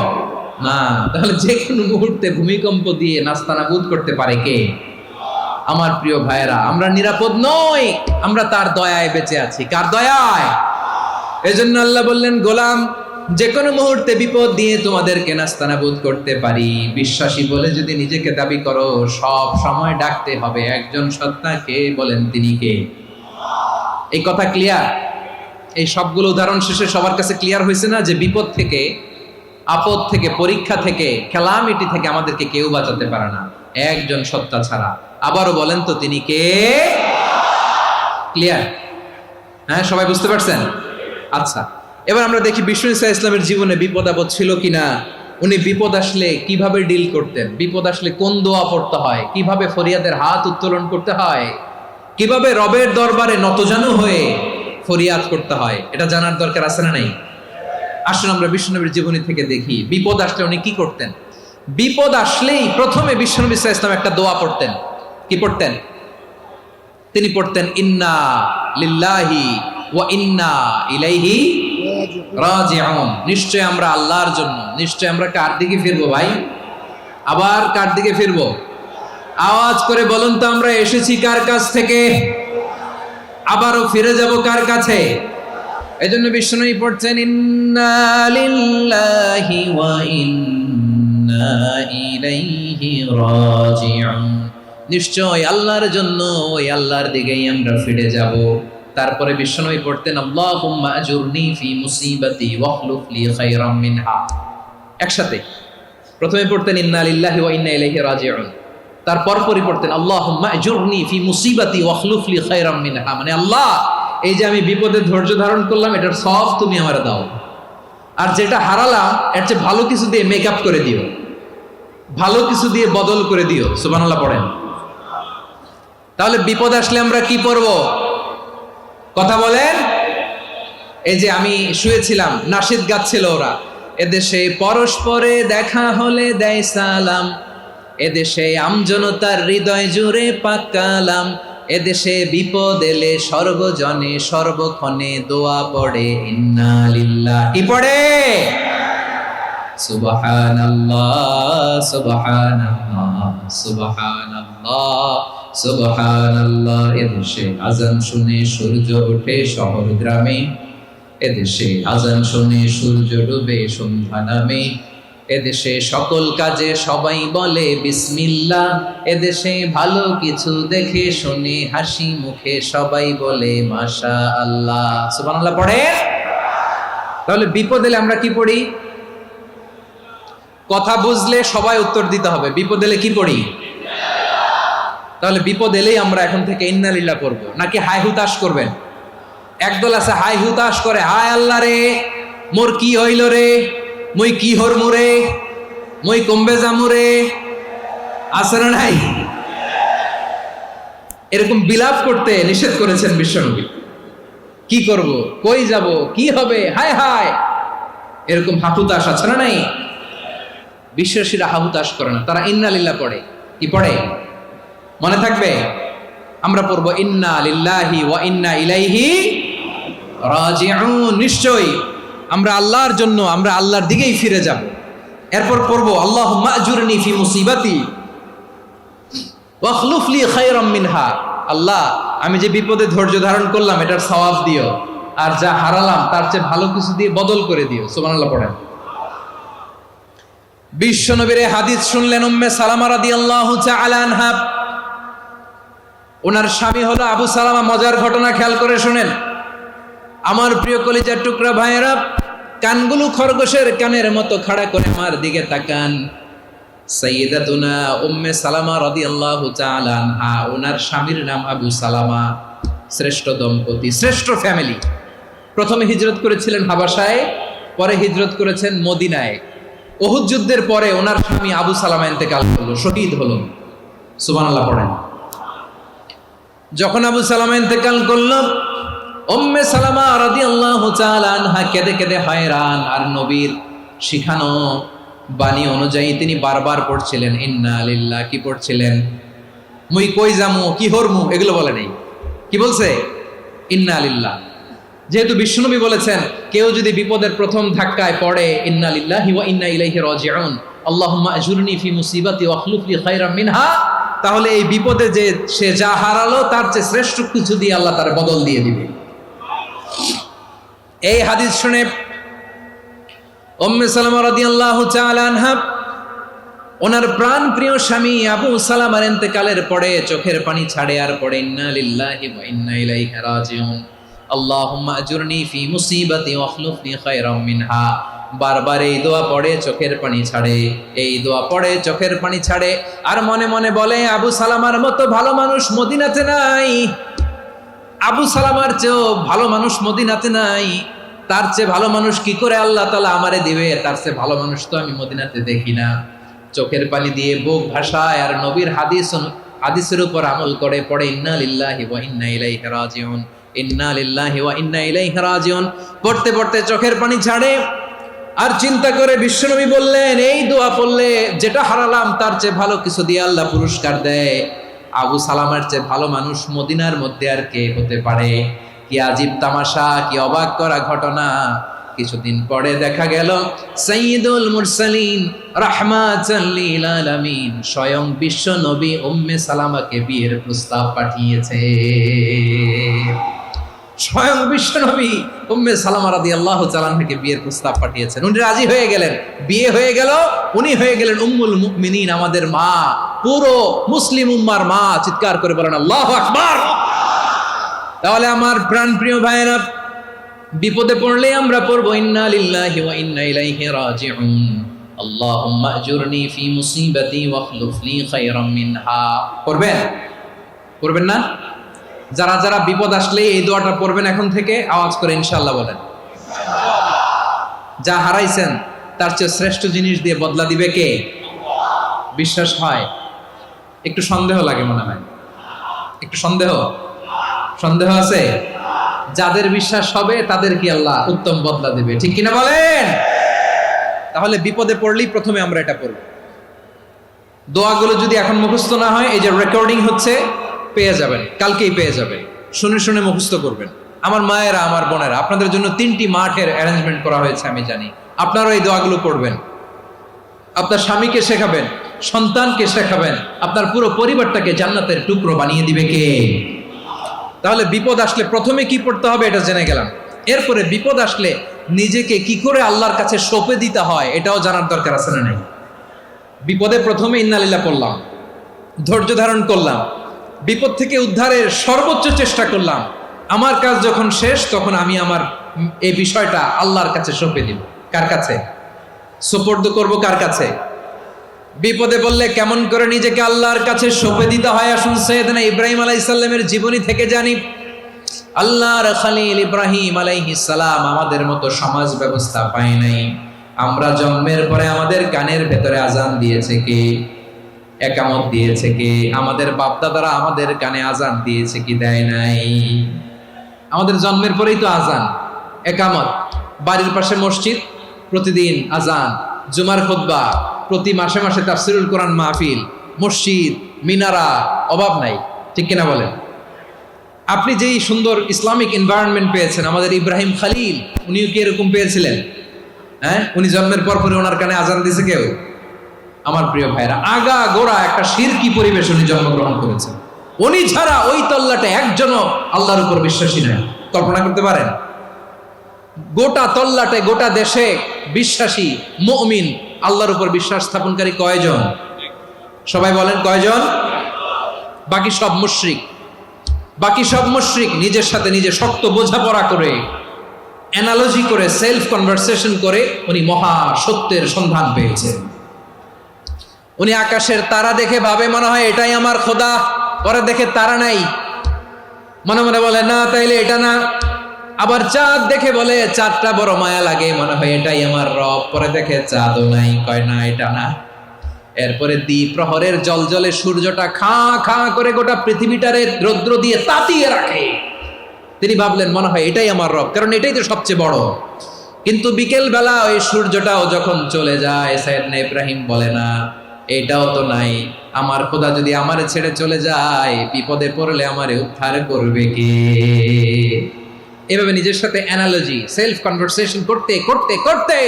Speaker 1: না। তাহলে যে কোনো মুহূর্তে ভূমিকম্প দিয়ে নাস্তানাবুদ করতে পারে কে? আমার প্রিয় ভাইয়েরা, আমরা নিরাপদ নই, আমরা তার দয়ায় বেঁচে আছি। কার দয়ায়? এজন্য আল্লাহ বললেন, গোলাম যে কোনো মুহূর্তে বিপদ দিয়ে তোমাদেরকে নাস্তানাবুদ করতে পারি। বিশ্বাসী বলে যদি নিজেকে দাবি করো, সব সময় ডাকতে হবে একজন সত্তাকে। বলেন তিনি কে? এই কথা ক্লিয়ার? এই সবগুলো উদাহরণ শেষে সবার কাছে ক্লিয়ার হয়েছে না যে বিপদ থেকে, আপদ থেকে, পরীক্ষা থেকে, ক্যালামিটি থেকে আমাদেরকে কেউ বাঁচাতে পারে না একজন সত্তা ছাড়া। আবারও বলেন তো তিনি কে? ক্লিয়ার? হ্যাঁ, সবাই বুঝতে পারছেন? আচ্ছা, এবার আমরা দেখি বিষ্ণু ঈসা ইসলামের জীবনে বিপদ আপদ ছিল কিনা। উনি বিপদ আসলে কিভাবে ডিল করতেন, বিপদ আসলে কোন দোয়া পড়তে হয়, কিভাবে ফরিয়াদের হাত উত্তোলন করতে হয়, কিভাবে রবের দরবারে নতজানু হয়ে ফরিয়াদ করতে হয়, এটা জানার দরকার আছে না নাই? আসুন আমরা বিশ্বনবীর জীবনী থেকে দেখি বিপদ আসলে উনি কি করতেন। বিপদ আসলেই প্রথমে বিশ্বনবী সাল্লাল্লাহু আলাইহি ওয়াসাল্লাম একটা দোয়া পড়তেন। কি পড়তেন? তিনি পড়তেন, ইন্না লিল্লাহি ওয়া ইন্না ইলাইহি রাজিউন। নিশ্চয় আমরা আল্লাহর জন্য, নিশ্চয় আমরা কার দিকে ফিরবো ভাই? আবার কার দিকে ফিরবো? আওয়াজ করে বলুন তো, আমরা এসেছি কার কাছ থেকে, আবারও ফিরে যাব কার কাছে? এজন্য বিষ্ণুই পড়ছেন, ইন্না লিল্লাহি ওয়া ইন্না ইলাইহি রাজিউন। নিশ্চয় আল্লাহর জন্য, ওই আল্লাহর দিকেই আমরা ফিরে যাব। তারপরে বিষ্ণুই পড়তেন, আল্লাহুম্মা আজুরনি ফি মুসিবাতি ওয়াখলুফ লি খায়রাম মিনহা। একসাথে প্রথমে পড়তেন ইন্না লিল্লাহি ওয়া ইন্না ইলাইহি রাজিউন, তারপর পরে পড়তেন আল্লাহুম্মা আজুরনি ফি মুসিবাতি ওয়াখলুফ লি খায়রাম মিনহা। মানে আল্লাহ, এই যে আমি বিপদে ধৈর্য ধারণ করলাম, এটার সব তুমি আমারে দাও, আর যেটা হারালাম এর চেয়ে ভালো কিছু দিয়ে মেকআপ করে দিও, ভালো কিছু দিয়ে বদল করে দিও। সুবহানাল্লাহ পড়েন। তাহলে বিপদ আসলে আমরা কি পড়ব? কথা বলেন। এই যে আমি শুয়েছিলাম, নাশিদ গাচ্ছিল ওরা, এদেশে পরস্পরে দেখা হলে দেয় সালাম, এদেশে আমজনতার হৃদয় জুড়ে পাকালাম, এদেশে বিপদ এলে সর্বজনে সর্বক্ষণে দোয়া পড়ে ইন্না লিল্লাহি। কি পড়ে? সুবহানাল্লাহ সুবহানাল্লাহ সুবহানাল্লাহ সুবহানাল্লাহ। এদেশে আজান শুনে সূর্য ওঠে শহর গ্রামে, এদেশে আজান শুনে সূর্য ডুবে সন্ধ্যা নামে, এদেশে সকল কাজে সবাই বলে বিসমিল্লাহ, এদেশে ভালো কিছু দেখে শুনে হাসি মুখে সবাই বলে মাশাআল্লাহ। সুবহানাল্লাহ পড়ে। তাহলে বিপদ এলে আমরা কি পড়ি? কথা বুঝলে সবাই উত্তর দিতে হবে, বিপদ এলে কি পড়ি? তাহলে বিপদ এলেই আমরা এখন থেকে ইন্না লিল্লাহ পড়ব, নাকি হাই হুতাশ করবেন? একদল আছে হাই হুতাশ করে, হায় আল্লাহ রে মোর কি হইল রে, মই কি হরমু রে, মই কমবে জামু রে, আছে না নাই? এরকম বিলাপ করতে নিষেধ করেছেন বিশ্বনবী। কি করব, কই যাব, কি হবে, হায় হায়, এরকম হাহুতাশ আছে না নাই? বিশ্বাসীরা হাহুতাশ করে না, তারা ইন্না লিল্লাহ পড়ে। কি পড়ে? মনে থাকবে? আমরা পড়বো ইন্না লিল্লাহি ওয়া ইন্না ইলাইহি রাজিউন। নিশ্চয়ই আমরা আল্লাহর জন্য, আমরা আল্লাহর দিকেই ফিরে যাব। এরপর পড়বো আল্লাহুম্মা আজুরনি ফি মুসিবাতি ওয়াখলুফ লি খায়রাম মিনহা। আল্লাহ, আমি যে বিপদে ধৈর্য ধারণ করলাম এটার সওয়াব দিও, আর যা হারালাম তার চেয়ে ভালো কিছু দিয়ে বদল করে দিও। সুবহানাল্লাহ পড়েন। বিশ্বনবীর হাদিস শুনলেন উম্মে সালামা রাদিয়াল্লাহু তাআলা আনহা। ওনার স্বামী হলো আবু সালামা। মজার ঘটনা খেয়াল করে শুনেন আমার প্রিয় কলিজার টুকরা ভাইয়েরা। কানগুলো খরগোশের কানের মতো খাড়া করে আমার দিকে তাকান। সাইয়্যিদাতুনা উম্মে সালামা রাদিয়াল্লাহু তাআলা আনহা, ওনার স্বামীর নাম আবু সালামা। শ্রেষ্ঠ দম্পতি, শ্রেষ্ঠ ফ্যামিলি। প্রথমে হিজরত করেছিলেন হাবাসায়, পরে হিজরত করেছেন মদিনায়। উহুদ যুদ্ধের পরে ওনার স্বামী আবু সালামা ইন্তেকাল করলো, শহীদ হলো। সুবহানাল্লাহ পড়েন। যখন আবু সালামা ইন্তেকাল করলো, উম্মে সালামা রাদিয়াল্লাহু তাআলা আনহা কেঁদে কেঁদে হয়রান। আর নবীর শিখানো বাণী অনুযায়ী তিনি বারবার পড়ছিলেন ইন্না লিল্লাহ। কি পড়ছিলেন? মুই কই যামু, কি হরমু, এগুলো বলে নেই। কি বলছে? ইন্না লিল্লাহ। যেহেতু বিশ্বনবী বলেছেন কেউ যদি বিপদের প্রথম ধাক্কায় পড়ে ইন্না লিল্লাহি ওয়া ইন্না ইলাইহি রাজিউন, আল্লাহুম্মা আজুরনি ফি মুসিবাতি ওয়া আখলুফ লি খায়রাম মিনহা, তাহলে এই বিপদে যে সে যা হারালো তার চেয়ে শ্রেষ্ঠ কিছু দিয়ে আল্লাহ তার বদল দিয়ে দিবে। এই হাদিস শুনে উম্মে সালামা রাদিয়াল্লাহু তাআলা আনহা ওনার প্রাণ প্রিয় স্বামী আবু সালামার ইন্তেকালের পরে চোখের পানি ছাড়ে আর পড়ে ইন্না লিল্লাহি ওয়া ইন্না ইলাইহি রাজিউন, আল্লাহুম্মা আজুরনি ফি মুসিবাতি ওয়া আখলুফ লি খায়রাম মিনহা। বারবার এই দোয়া পড়ে চোখের পানি ছাড়ে, এই দোয়া পড়ে চোখের পানি ছাড়ে, আর মনে মনে বলে আবু সালামার মতো ভালো মানুষ মদিনাতে নাই, আবু সালামার চেয়েও ভালো মানুষ মদিনাতে নাই, তার চেয়ে ভালো মানুষ কি করে আল্লাহ তাআলা আমারে দিবে, তার চেয়ে ভালো মানুষ তো আমি মদিনাতে দেখি না। চোখের পানি দিয়ে বুক ভাসায় আর নবীর হাদিসের উপর আমল করে পড়ে ইন্না লিল্লাহি ওয়া ইন্না ইলাইহি রাজিউন, ইন্না লিল্লাহি ওয়া ইন্না ইলাইহি রাজিউন। পড়তে পড়তে চোখের পানি ছাড়ে আর চিন্তা করে বিশ্বনবী বললেন এই দোয়া পড়লে যেটা হারালাম তার চেয়ে ভালো কিছু দিয়ে আল্লাহ পুরস্কার দেয়। আবু সালামার চেয়ে ভালো মানুষ মদিনার মধ্যে আর কে হতে পারে? কি আজীব তামাশা, কি অবাক করা ঘটনা। কিছুদিন পরে দেখা গেল সাইয়্যিদুল মুরসালিন রাহমাতাল লিল আলামিন স্বয়ং বিশ্ব নবী উম্মে সালামাকে বিয়ের প্রস্তাব পাঠিয়েছে। স্বয়ং বিশ্ব নবী উম্মে সালামা রাদিয়াল্লাহু তাআলা আনহাকে বিয়ের প্রস্তাব পাঠিয়েছেন। উনি রাজি হয়ে গেলেন, বিয়ে হয়ে গেল, উনি হয়ে গেলেন উম্মুল মুমিনিন, আমাদের মা, পুরো মুসলিম উম্মার মা। চিৎকার করে বলেন আল্লাহু আকবার। তাহলে আমার প্রাণ প্রিয় ভাইয়েরা, বিপদে পড়লে আমরা পড়বো ইন্না লিল্লাহি ওয়া ইন্না ইলাইহি রাজিউন, আল্লাহুম্মা আজুরনি ফি মুসিবাতি ওয়া আখলুফ লি খায়রাম মিনহা। পড়বেন? পড়বেন না? যারা যারা বিপদ আসলে এই দোয়াটা পড়বেন এখন থেকে আওয়াজ করে ইনশাআল্লাহ বলেন। যা হারাইছেন তার চেয়ে শ্রেষ্ঠ জিনিস দিয়ে বদলা দিবে কে? বিশ্বাস হয়? একটু সন্দেহ লাগে মনে হয়, একটু সন্দেহ আছে? যাদের বিশ্বাস হবে তাদের কি আল্লাহ উত্তম বদলা দিবে, ঠিক কিনা বলেন? তাহলে বিপদে পড়লেই প্রথমে আমরা এটা পড়ব। দোয়াগুলো যদি এখন মুখস্থ না হয়, এই যে রেকর্ডিং হচ্ছে, পেয়ে যাবেন, কালকেই পেয়ে যাবেন। শুনে শুনে মুখস্থ করবেন। আমার মায়েরা, আমার বোনেরা, আপনাদের জন্য 3টি মাঠের অ্যারেঞ্জমেন্ট করা হয়েছে, আমি জানি। আপনারাও এই দোয়াগুলো পড়বেন, আপনার স্বামীকে শেখাবেন, সন্তানকে শেখাবেন, আপনার পুরো পরিবারটাকে জান্নাতের টুকরো বানিয়ে দিবে কে? তাহলে বিপদ আসলে প্রথমে কি পড়তে হবে এটা জেনে গেলাম। এরপরে বিপদ আসলে নিজেকে কি করে আল্লাহর কাছে সঁপে দিতে হয় এটাও জানার দরকার আছে না নাই? বিপদে প্রথমে ইন্না লিল্লাহ পড়লাম, ধৈর্য ধারণ করলাম, বিপদ থেকে উদ্ধারের সর্বোচ্চ চেষ্টা করলাম। আমার কাজ যখন শেষ তখন আমি আমার এই বিষয়টা আল্লাহর কাছে সঁপে দিব। কার কাছে সুপর্দ করব? কার কাছে? বিপদে বললে কেমন করে নিজেকে আল্লাহর কাছে সঁপে দিতে হয় আসুন সাইয়েদনা ইব্রাহিম আলাইহিস সালামের জীবনী থেকে জানি। আল্লাহর খলিল ইব্রাহিম আলাইহিস সালাম আমাদের মতো সমাজ ব্যবস্থা পায় নাই। আমরা জন্মের পরে আমাদের কানের ভেতরে আজান দিয়েছে কে? একামত দিয়েছে কে? আমাদের বাপদাদারা আমাদের কানে আজান দিয়েছে কি দেয় নাই? আমাদের জন্মের পরেই তো আজান, একামত, বাড়ির পাশে মসজিদ, প্রতিদিন আজান, জুমার খুতবা, প্রতি মাসে মাসে তাফসিরুল কোরআন মাহফিল, মসজিদ, মিনারা, অভাব নাই, ঠিক কিনা বলেন? আপনি যেই সুন্দর ইসলামিক এনভায়রনমেন্ট পেয়েছেন, আমাদের ইব্রাহিম খলিল উনিও কি এরকম পেয়েছিলেন? হ্যাঁ, উনি জন্মের পর পরে ওনার কানে আজান দিয়েছে কেউ? আমার প্রিয় ভাইরা, আগা গোড়া একটা শিরকি পরিবেশ উনি জন্মগ্রহণ করেছেন। উনি ছাড়া ওই তল্লাটে একজনও আল্লাহর উপর বিশ্বাসী নয়। কল্পনা করতে পারেন? গোটা তল্লাটে, গোটা দেশে বিশ্বাসী মুমিন, আল্লাহর উপর বিশ্বাস স্থাপনকারী কয়জন? সবাই বলেন কয়জন? বাকি সব মুশরিক। বাকি সব মুশরিক নিজের সাথে নিজে শক্ত বোঝাপড়া করে, অ্যানালজি করে, সেলফ কনভারসেশন করে উনি মহা সত্যের সন্ধান পেয়েছেন। উনি আকাশের তারা দেখে ভাবে মনে হয় এটাই আমার খোদা, পরে দেখে তারা নাই, মনে মনে বলে না তাইলে এটা না। আবার চাঁদ দেখে বলে চাঁদটা বড় মায়া লাগে, মনে হয় এটাই আমার রব, পরে দেখে চাঁদও নাই, কয় না এটা না। এরপরে প্রহরের জলজলে সূর্যটা খা খা করে গোটা পৃথিবীটারে রৌদ্র দিয়ে তাতিয়ে রাখে। তিনি ভাবলেন মনে হয় এটাই আমার রব, কারণ এটাই তো সবচেয়ে বড়। কিন্তু বিকেল বেলা ওই সূর্যটাও যখন চলে যায়, সাইয়েদনা ইব্রাহিম বলে না এটাও তো নাই, আমার খোদা যদি আমারে ছেড়ে চলে যায়, বিপদে পড়লে আমারে উদ্ধার করবে কে? এভাবে নিজের সাথে অ্যানালজি, সেলফ কনভারসেশন করতে করতে করতে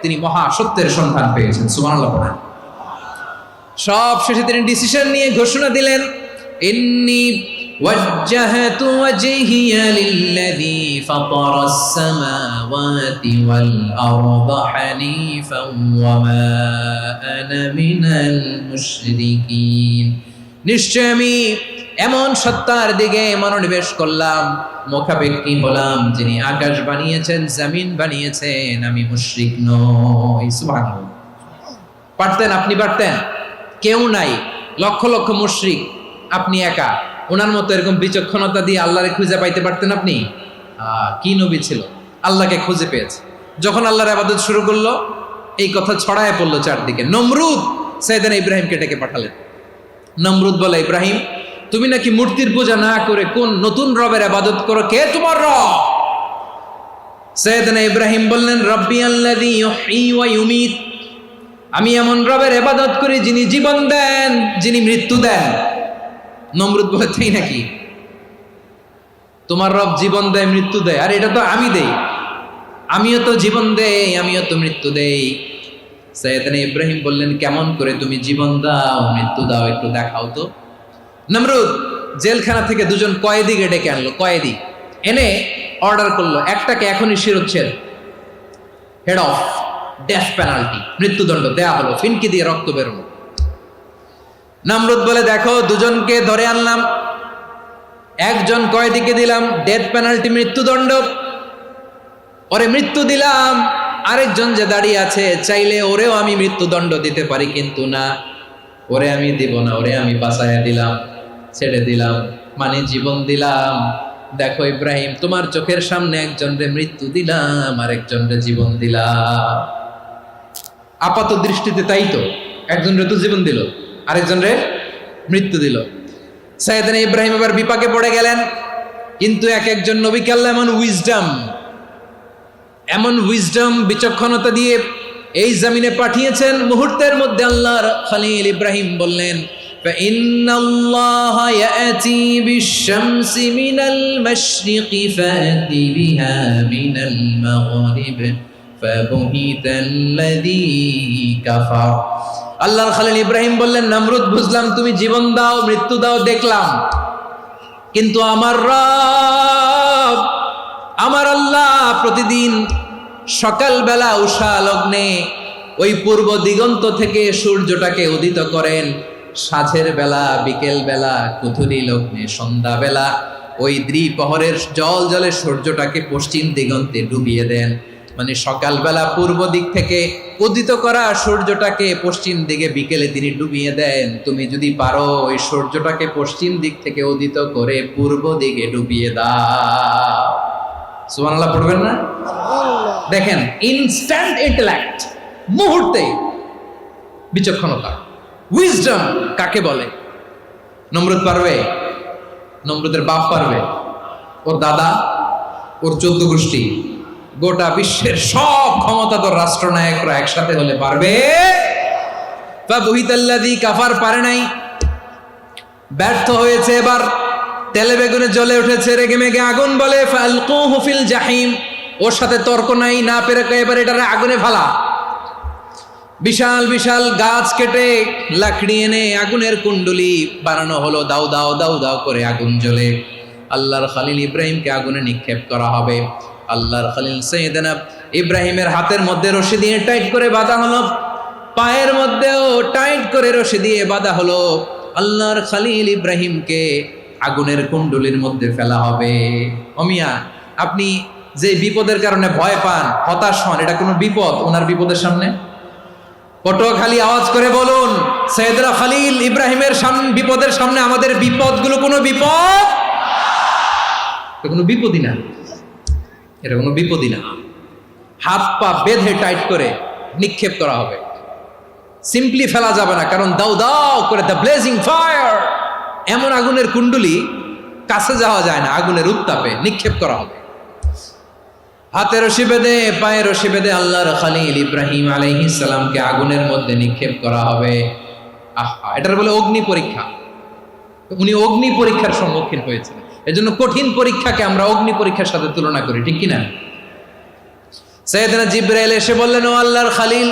Speaker 1: তিনি মহা সত্যের সন্ধান পেয়েছেন। সুবহানাল্লাহ পড়েন। সব শেষে তিনি ডিসিশন নিয়ে ঘোষণা দিলেন, ইন্নী ওয়াজ্জাহতু ওয়াজহিয়া লিল্লাযী ফাতারাস সামাওয়াতি ওয়াল আরদা হানিফান ওয়া মা আনা মিনাল মুশরিকিন। নিশ্চয় আমি এমন সত্তার দিকে মনোনিবেশ করলাম, মুখাপেক্ষী হলাম, যিনি আকাশ বানিয়েছেন, জমিন বানিয়েছেন, আমি মুশরিক নই। সুবহানাল্লাহ। পারতেন? আপনি পারতেন? কেউ নাই, লক্ষ লক্ষ মুশরিক, আপনি একা। ওনার মতো এরকম বিচক্ষণতা দিয়ে আল্লাহরে খুঁজে পাইতে পারতেন আপনি? কি নবী ছিল, আল্লাহকে খুঁজে পেয়েছে। যখন আল্লাহর ইবাদত শুরু করলো, এই কথা ছড়ায় পড়লো চারদিকে। নমরুদ সাইয়েদনা ইব্রাহিমকে ডেকে পাঠালেন। নমরুদ বলে, ইব্রাহিম তুমি নাকি মূর্তির পূজা না করে কোন নতুন রবের ইবাদত করো, কে তোমার রব? সাইয়েদনা ইব্রাহিম বললেন, রব্বি আল্লাযী ইউহয়ী ওয়া ইউমীত, আমি এমন রবের ইবাদত করি যিনি জীবন দেন, যিনি মৃত্যু দেন। নমরুদ বলে, তাই নাকি? তোমার রব জীবন দেয়, মৃত্যু দেয়, আর এটা তো আমি দেই, আমিও তো জীবন দেই, আমিও তো মৃত্যু দেই। সাইয়েদনা ইব্রাহিম বললেন, কেমন করে তুমি জীবন দাও, মৃত্যু দাও, একটু দেখাও তো। নমরুদ জেলখানা থেকে দুজন কয়েদিকে ডেকে আনলো, কয়েদি এনে অর্ডার করলো, একটাকে এখনই শিরোচ্ছেদ, হেড অফ, ডেথ পেনাল্টি, মৃত্যুদণ্ড দেয়া হলো, ফিনকি দিয়ে রক্ত বেরোলো। নমরুদ বলে, দেখো দুজনকে ধরে আনলাম, একজন কয়েদিকে দিলাম ডেথ পেনাল্টি, মৃত্যুদণ্ড, ওরে মৃত্যু দিলাম। আরেকজন যে দাঁড়িয়ে আছে, চাইলে ওরেও আমি মৃত্যুদণ্ড দিতে পারি, কিন্তু না, ওরে আমি দিব না, ওরে আমি বাঁচাইয়া দিলাম, ছেড়ে দিলাম, মানে জীবন দিলাম। দেখো ইব্রাহিম, তোমার চোখের সামনে একজনরে মৃত্যু দিলাম, আরেকজনরে জীবন দিলাম। আপাত দৃষ্টিতে তাই তো, একজনরে তো জীবন দিল, আরেকজনরে মৃত্যু দিল। সাইয়েদনা ইব্রাহিম এবার বিপাকে পড়ে গেলেন। কিন্তু এক একজন নবীকে আল্লাহ এমন উইজডম বিচক্ষণতা দিয়ে এই জমিনে পাঠিয়েছেন, মুহূর্তের মধ্যে আল্লাহর খলিল ইব্রাহিম বললেন, ফাইন্নাল্লাহা ইয়াতি বিশ-শামসি মিনাল মাশরিকি ফাতি বিহা মিনাল মাগরিব ফাবুহিতাল্লাযী কাফার। আল্লাহর খলিল ইব্রাহিম বললেন, নমরুদ বুঝলাম তুমি জীবন দাও, মৃত্যু দাও, দেখলাম, কিন্তু আমার রব, আমার আল্লাহ প্রতিদিন সকালবেলা উষা লগ্নে ওই পূর্ব দিগন্ত থেকে সূর্যটাকে উদিত করেন, সাঁঝের বেলা, বিকেল বেলা, কুথুরি লগ্নে, সন্ধ্যা বেলা ওই দ্বিপ্রহরের জল জলে সূর্যটাকে পশ্চিম দিগন্তে ডুবিয়ে দেন। মানে সকালবেলা পূর্ব দিক থেকে উদিত করা সূর্যটাকে পশ্চিম দিকে বিকেলে তিনি ডুবিয়ে দেন। তুমি যদি পারো ওই সূর্যটাকে পশ্চিম দিক থেকে উদিত করে পূর্ব দিকে ডুবিয়ে দাও। সুবহানাল্লাহ পড়বেন না? দেখেন, ইনস্ট্যান্ট ইন্টেলেক্ট, মুহূর্তে বিচক্ষণতা, উইজডম কাকে বলে? নমরুদ পারবে? নমরুদের বাপ পারবে? ওর দাদা, ওর 14 গোষ্ঠী, গোটা বিশ্বের সব ক্ষমতাধর রাষ্ট্রনায়করা একসাথে হলে পারবে? ফাবুহিতাল্লাযী কাফার পারে নাই, ব্যর্থ হয়েছে। এবার তেলে বেগুনে জ্বলে উঠেছে, রেগে মেগে আগুন বলে, ফালকুহু ফিল জাহিম, ওর সাথে তর্ক নাই, না পেরে এবার এটারে আগুনে ফেলা। বিশাল বিশাল গাছ কেটে লাকড়ি এনে আগুনের কুণ্ডলি বানানো হলো, দাও দাও দাও দাও করে আগুন জ্বলে। আল্লাহর খলিল ইব্রাহিমকে আগুনে নিক্ষেপ করা হবে। আল্লাহর খলিল সাইয়েদনা ইব্রাহিমের হাতের মধ্যে রশি দিয়ে টাইট করে বাঁধা হলো, পায়ের মধ্যেও টাইট করে রশি দিয়ে বাঁধা হলো। আল্লাহর খলিল ইব্রাহিমকে আগুনের কুণ্ডলির মধ্যে ফেলা হবে। অমিয়া, আপনি যে বিপদের কারণে ভয় পান, হতাশ হন, এটা কোনো বিপদ ওনার বিপদের সামনে? পটুয়াখালী আওয়াজ করে বলুন, সাইয়েদনা খলিল ইব্রাহিমের বিপদের সামনে আমাদের বিপদগুলো কোনো বিপদ? এটা কোনো বিপদই না, এটা কোনো বিপদই না। হাত পা বেঁধে টাইট করে নিক্ষেপ করা হবে। সিম্পলি ফেলা যাবে না, কারণ দাও দাও করে দ্য ব্লেজিং ফায়ার, এমন আগুনের কুণ্ডলি কাছে যাওয়া যায় না, আগুনের উত্তাপে নিক্ষেপ করা হবে। হাতে রশি বেঁধে পায়ে রশি বেঁধে আল্লাহর খলিল ইব্রাহিম আলাইহিস সালামকে আগুনের মধ্যে নিক্ষেপ করা হবে। আহা, এটার বলে অগ্নি পরীক্ষা। উনি অগ্নি পরীক্ষার সম্মুখীন হয়েছেন। এজন্য কঠিন পরীক্ষাকে আমরা অগ্নি পরীক্ষার সাথে তুলনা করি, ঠিক কিনা? সাইয়েদনা জিবরাইল এসে বললেন, ও আল্লাহর খলিল,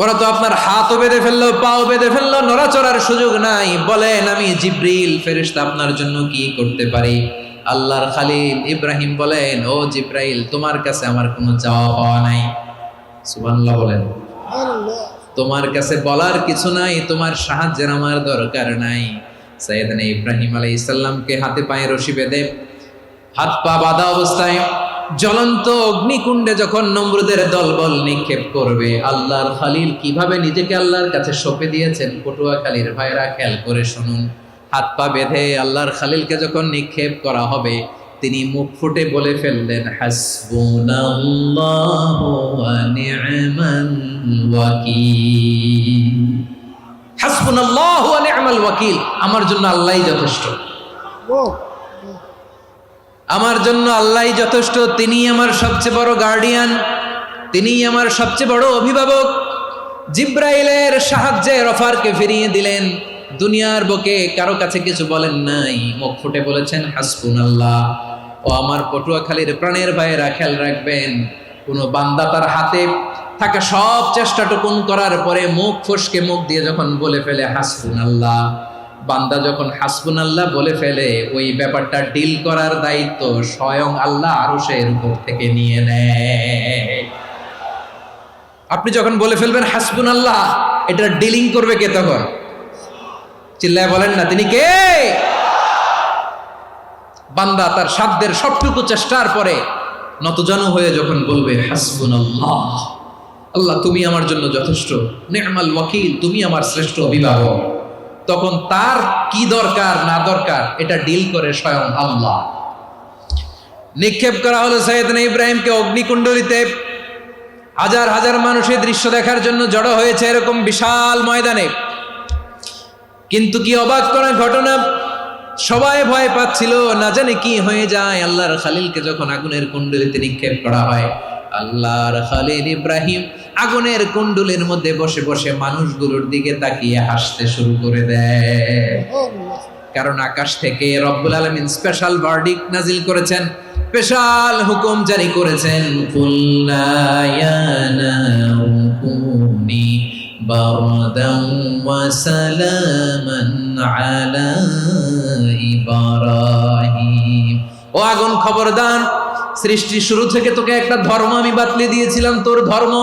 Speaker 1: ওরা তো আপনার হাতও বেঁধে ফেললো, পাও বেঁধে ফেললো, নড়াচড়ার সুযোগ নাই, বলেন আমি জিবরিল ফেরেশতা আপনার জন্য কি করতে পারি? আল্লাহর খলিল ইব্রাহিম বলেন, ও জিবরাইল, তোমার কাছে আমার কোনো চাওয়া পাওয়া নাই। সুবহানাল্লাহ বলেন। তোমার কাছে বলার কিছু নাই, তোমার সাহায্যের আমার দরকার নাই। সাইয়েদনা ইব্রাহিম আলাইহিস সালামকে হাতে পায়ে রশি বেঁধে হাত পা বাঁধা অবস্থায় জ্বলন্ত অগ্নিকুণ্ডে যখন নমরুদের দলবল নিক্ষেপ করবে, আল্লাহর খলিল কিভাবে নিজেকে আল্লাহর কাছে সঁপে দিয়েছেন, পটুয়াখালীর ভাইরা খেয়াল করে শুনুন। হাত পা বেঁধে আল্লাহর খলিলকে যখন নিক্ষেপ করা হবে, তিনি মুখ ফুটে বলে ফেললেন, হাসবুনাল্লাহু ওয়া নি'মাল ওয়াকিল। হাসবুনাল্লাহু ওয়া নি'মাল ওয়াকিল, আমার জন্য আল্লাহই যথেষ্ট, আমার জন্য আল্লাহই যথেষ্ট। তিনি আমার সবচেয়ে বড় গার্ডিয়ান, তিনি আমার সবচেয়ে বড় অভিভাবক। জিব্রাইলের সাহায্যে অফারকে ফিরিয়ে দিলেন। দুনিয়ার বুকে কারো কাছে কিছু বলেন নাই, মুখ ফুটে বলেছেন হাসবুনাল্লাহ। ও আমার পটুয়াখালীর প্রাণের ভাইয়েরা, খেয়াল রাখবেন, কোন বান্দা তার হাতে থাকা সব চেষ্টাটুকুন করার পরে মুখ ফসকে মুখ দিয়ে যখন বলে ফেলে হাসবুনাল্লাহ, বান্দা যখন হাসবুনাল্লাহ বলে ফেলে, ওই ব্যাপারটা ডিল করার দায়িত্ব স্বয়ং আল্লাহ আরশের উপর থেকে নিয়ে নেয়। আপনি যখন বলে ফেলবেন হাসবুনাল্লাহ, এটা ডিলিং করবে কে তখন? চিল্লায় বলেন না, তিনি কে? বান্দা তার সাধ্যের সবটুকু চেষ্টার পরে নতজানু হয়ে যখন বলবে হাসবুনাল্লাহ, আল্লাহ তুমি আমার জন্য যথেষ্ট, নি'মাল ওয়াকিল, তুমি আমার শ্রেষ্ঠ অভিভাবক, তখন তার কি দরকার না দরকার এটা ডিল করে স্বয়ং আল্লাহ। নিক্ষেপ করা হলো সাইয়েদনা ইব্রাহিমকে অগ্নিকুণ্ডলিতে। হাজার হাজার মানুষের দৃশ্য দেখার জন্য জড়ো হয়েছে এরকম বিশাল ময়দানে। কিন্তু কি অবাক করা ঘটনা, সবাই ভয় পাচ্ছিল, না জানে কি হয়ে যায়। আল্লাহর খলিলকে যখন আগুনের কুণ্ডলিতে নিক্ষেপ করা হয়, আল্লাহর খলিল ইব্রাহিম আগুনের কুণ্ডলের মধ্যে বসে বসে মানুষগুলোর দিকে তাকিয়ে হাসতে শুরু করে দেয়। কারণ আকাশ থেকে রব্বুল আলামিন স্পেশাল ভার্ডিক্ট নাজিল করেছেন, স্পেশাল হুকুম জারি করেছেন, কুল্লা ইয়া নারু কুনি বারদান ওয়া সালামান আলা ইব্রাহিম। ও আগুন, খবরদার, সৃষ্টি শুরু থেকে তোকে একটা ধর্ম আমি বাতলে দিয়েছিলাম, তোর ধর্ম,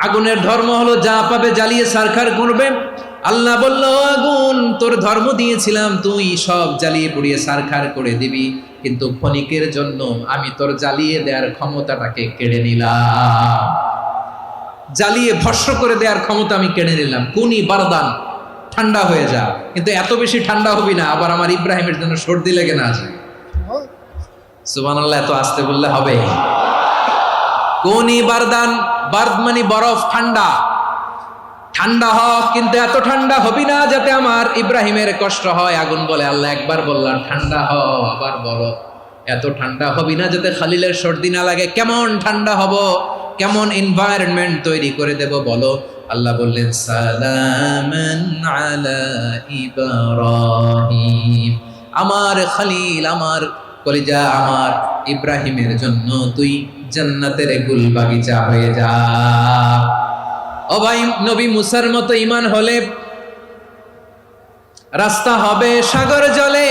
Speaker 1: আগুনের ধর্ম হলো যা পাবে জ্বালিয়ে সারখার করবে। আল্লাহ বলল, আগুন, তোর ধর্ম দিয়েছিলাম, তুই সব জ্বালিয়ে পুড়িয়ে সারখার করে দিবি, কিন্তু ক্ষণিকের জন্য আমি তোর জ্বালিয়ে দেওয়ার ক্ষমতাটাকে কেড়ে নিলাম, জ্বালিয়ে ভস্ম করে দেওয়ার ক্ষমতা আমি কেড়ে নিলাম। কুনি বারদান, ঠান্ডা হয়ে যা, কিন্তু এত বেশি ঠান্ডা হবি না আবার আমার ইব্রাহিমের জন্য সর্দি লেগে না যায়। সুবহানাল্লাহ, এত আসতে বললে হবে? কুনি বারদান, বারদ মানে বরফ, ঠান্ডা, ঠান্ডা হ, কিন্তু এত ঠান্ডা হবি না যাতে আমার ইব্রাহিমের কষ্ট হয়। আগুন বলে, আল্লাহ একবার বললাম ঠান্ডা হ, আবার বলো এত ঠান্ডা হবি না যাতে খলিলের সর্দি না লাগে। কেমন ঠান্ডা হব, কেমন এনভায়রনমেন্ট তৈরি করে দেব বলো? আল্লাহ বললেন, সালামান আলা ইব্রাহিম, আমার খলিল, আমার কলিজা, আমার ইব্রাহিমের জন্য তুই জান্নাতের গুল বাগিচা হয়ে যা। ও ভাই, নবী মুসার মতো ঈমান হলে রাস্তা হবে সাগর জলে,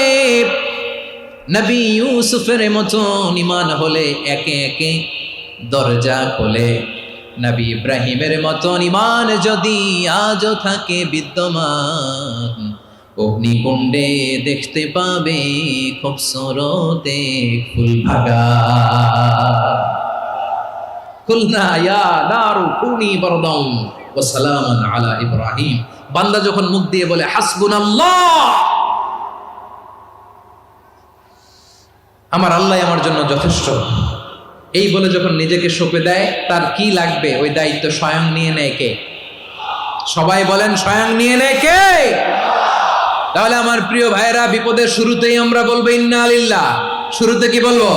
Speaker 1: নবী ইউসুফের মতো ঈমান হলে একে একে দরজা খোলে। নবী ইব্রাহিমের মতো ঈমান যদি আজও থাকে বিদ্যমান, অগ্নিকুণ্ডে দেখতে পাবে খুবসুরত এক ফুল ভাগা। কুলনা ইয়া নারু কুনি বারদান ওয়া সালামান আলা ইব্রাহিম। বান্দা যখন মুখ দিয়ে বলে হাসবুনাল্লাহ, আমার আল্লাহ আমার জন্য যথেষ্ট, এই বলে যখন নিজেকে সঁপে দেয়, তার কি লাগবে ওই দায়িত্ব স্বয়ং নিয়ে নেয় কে? সবাই বলেন স্বয়ং নিয়ে নেয় কে? তাহলে আমার প্রিয় ভাইরা, বিপদের শুরুতেই আমরা বলবো ইন্না লিল্লাহ। শুরুতে কি বলবো?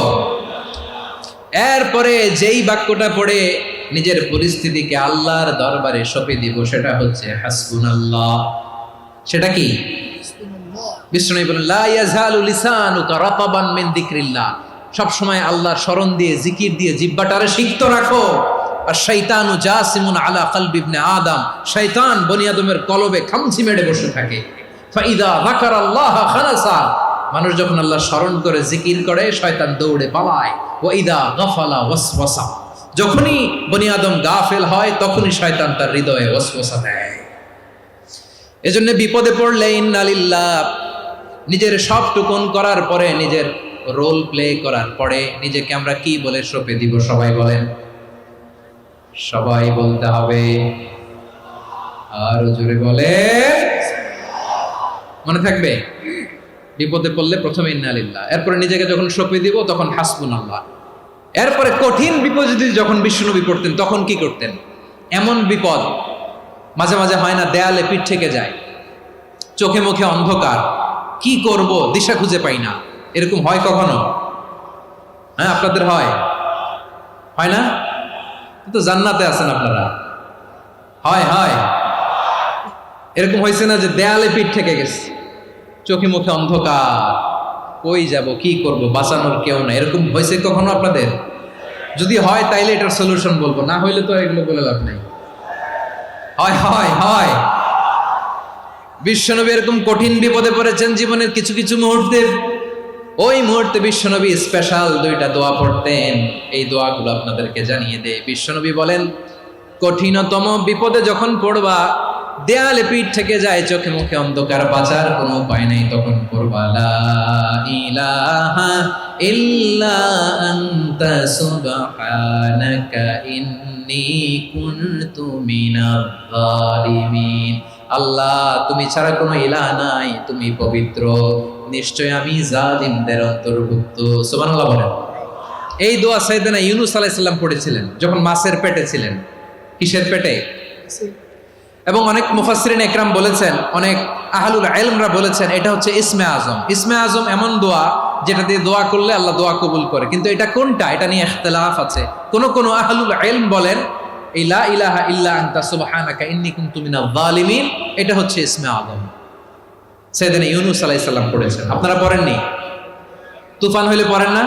Speaker 1: এরপরে যেই বাক্যটা পড়ে নিজের পরিস্থিতিকে আল্লাহর দরবারে সঁপে দিব, সেটা হচ্ছে হাসবুনাল্লাহ। সেটা কি? বিষ্ণু বলেন লা ইয়াজালু লিসানুকা রাতাবান মিন যিকরিল্লাহ। সব সময় আল্লাহর স্মরণ দিয়ে, জিকির দিয়ে জিহ্বাটারে সিক্ত রাখো। আর শয়তানু জাসিমুন আলা কলবি ইবনে আদম, শয়তান বনি আদমের কলবে খামচি মেরে বসে থাকে। ফাইদা যাকারাল্লাহ খানাসা, মানুষ যখন আল্লাহর স্মরণ করে জিকির করে শয়তান দৌড়ে পালায়। ওয়া ইদা গাফালা ওয়াসওয়াসা, যখনই বনি আদম গাফেল হয় তখনই শয়তান তার হৃদয়ে ওয়াসওয়াসা দেয়। এজন্য বিপদে পড়লে ইন্না লিল্লাহ, নিজের সব টুকুন করার পরে, নিজের রোল প্লে করার পরে নিজেকে আমরা কি বলে সঁপে দিব? সবাই বলেন, সবাই বলতে হবে। আর জোরে বলে, মনে থাকবে? বিপদে পড়লে প্রথমে ইন্না লিল্লাহ, এরপরে নিজেকে যখন সঁপে দিব তখন হাসবুনাল্লাহ। এরপরে কঠিন বিপদ যদি যখন বিশ্বনবী পড়তেন তখন কি করতেন? এমন বিপদ মাঝে মাঝে হয় না, দেয়ালে পিঠ থেকে যায়, চোখে মুখে অন্ধকার, কি করব দিশা খুঁজে পাই না, এরকম হয় কখনো? হ্যাঁ, আপনাদের হয়? হয় না? তো জান্নাতে আছেন আপনারা। হয় হয় এরকম হয়েছে না যে দেয়ালে পিঠ থেকে গেছে, চোখে মুখে অন্ধকার, কই যাব, কি করব, বাঁচানোর কেউ না, এরকম হয়েছে কখনো আপনাদের? যদি হয় তাইলে এটার সলিউশন বলবো, না হইলে তো এগুলো বলে লাভ নাই। হয় হয় হয় বিশ্বনবী এরকম কঠিন বিপদে পড়েছেন জীবনের কিছু কিছু মুহূর্তে। ওই মুহূর্তে বিশ্বনবী স্পেশাল 2টা দোয়া পড়তেন। এই দোয়াগুলো আপনাদেরকে জানিয়ে দেয়। বিশ্বনবী বলেন, কঠিনতম বিপদে যখন পড়বা, দেয়ালে পিঠ থেকে যায়, চোখে মুখে অন্ধকার, বাঁচার কোনো উপায় নাই, তখন পড়বা লা ইলাহা ইল্লা আনতা সুবহানাকা ইন্নী কুনতু মিনাজ জালিমিন। আল্লাহ, তুমি ছাড়া কোনো ইলাহ নাই, তুমি পবিত্র, নিশ্চয় আমি জালিমদের অন্তর্ভুক্ত। সুবহানাল্লাহ বলেন। এই দোয়া সাইয়েদনা ইউনূস আলাইহিস সালাম পড়েছিলেন যখন মাছের পেটে ছিলেন। কিসের পেটে? এবং অনেক মুফাসসিরিন ইকরাম বলেছেন, অনেক আহলুল ইলমরা বলেছেন, এটা হচ্ছে ইসমে আজম। ইসমে আজম এমন দোয়া যেটা দিয়ে দোয়া করলে আল্লাহ দোয়া কবুল করে, কিন্তু এটা কোনটা, এটা নিয়ে ইখতিলাফ আছে। কোন আহলুল ইলম বলেন এই লা ইলাহা ইল্লা আনতা সুবহানাকা ইন্নী কুনতু মিনাজ জালিমিন, এটা হচ্ছে ইসমে আজম। সাইয়েদনা ইউনূস আলাইহিস সালাম পড়েছেন। আপনারা পড়েননি? তুফান হইলে পড়েন না?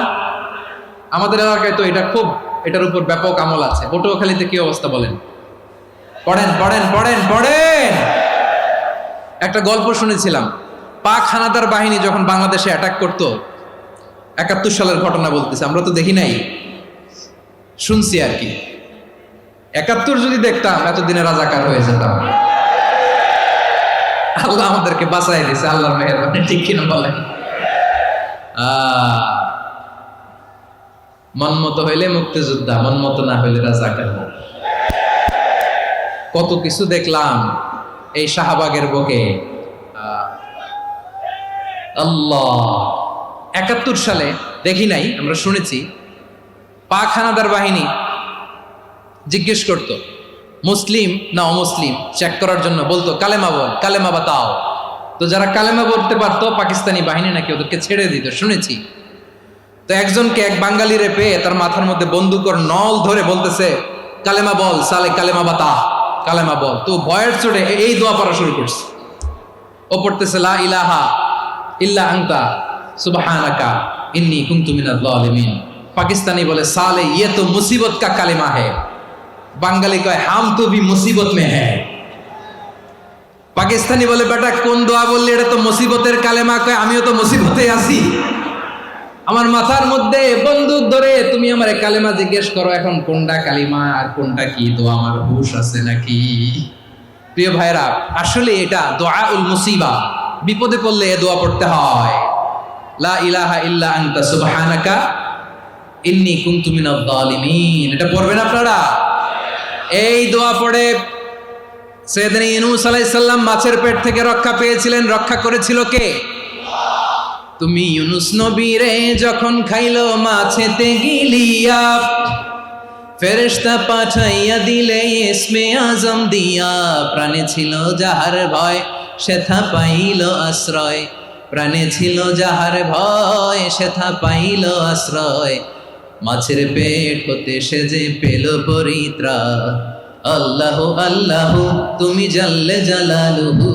Speaker 1: আমাদের এলাকায় তো এটা খুব, এটার উপর ব্যাপক আমল আছে। পটুয়াখালীতে কি অবস্থা বলেন? পড়েন পড়েন পড়েন পড়েন। একটা গল্প শুনেছিলাম, পাক হানাদার বাহিনী যখন বাংলাদেশে অ্যাটাক করত, 71 সালের ঘটনা বলতেছে, আমরা তো দেখি নাই, শুনছি আর কি। 71 যদি দেখতাম এতদিনে রাজাকার হয়ে যেতাম। আল্লাহ আমাদেরকে বাঁচাই দিয়েছে, আল্লাহর মেহেরবানি, ঠিক কিনা বলেন? মন মতো হইলে মুক্তিযোদ্ধা, মন মতো না হইলে রাজাকার। কত কিছু দেখলাম এই শাহবাগের বুকে। আল্লাহ, 71 সালে দেখি নাই, আমরা শুনেছি পাক হানাদার বাহিনী জিজ্ঞেস করত মুসলিম না অমুসলিম চেক করার জন্য, বলতো কালেমা বল, কালেমা বাতাও। তো যারা কালেমা বলতে পারতো পাকিস্তানি বাহিনী নাকি ওদেরকে ছেড়ে দিত, শুনেছি। তো একজনকে, এক বাঙালিরে পেয়ে তার মাথার মধ্যে বন্দুকর নল ধরে বলতেছে কালেমা বল সালে, কালেমা বাতা, কালেমা বল। তো ভয়ের চোটে এই দোয়া পড়া শুরু করছে। ও পড়তেছে লা ইলাহা ইল্লা আনতা সুবহানাকা ইন্নী কুনতু মিনাজ জালিমিন। পাকিস্তানি বলে সালে ইয়ে তো মুসিবত কা কালেমা है। বাঙালি কয় হাম তো ভি মুসিবত মে है। পাকিস্তানি বলে বেটা কোন দোয়া বললি, এটা তো মুসিবতের কালেমা। কয় আমিও তো মুসিবতে আছি, আমার মাথার মধ্যে বন্দুক ধরে তুমি আমার কালেমা জিজ্ঞেস করো, এখন কোনটা কালিমা আর কোনটা কি, তো আমার হুশ আছে নাকি? প্রিয় ভাইরা, আসলে এটা দুআউল মুসিবা, বিপদে পড়লে এ দোয়া পড়তে হয়। লা ইলাহা ইল্লা আনতা সুবহানাকা ইন্নী কুনতু মিনাজ জালিমিন, এটা পড়বেন আপনারা। এই দোয়া পড়ে সাইয়েদনা ইউনূস আলাইহিস সালাম মাছের পেট থেকে রক্ষা পেয়েছিলেন। রক্ষা করেছিল কে? তুমি ইউনূস নবী রে যখন খাইলো মাছেতে গিলিয়া, ফেরেশতা পাঠাইয়া দিলে ইসমে আজম দিয়া, প্রাণে ছিল যাহার ভয় সেথা পাইল আশ্রয়, প্রাণে ছিল যাহার ভয় সেথা পাইল আশ্রয়, মাছের পেট হতে সে যে পেল পরিত্রাণ। আল্লাহ আল্লাহ তুমি জাল্লে জালালুহু,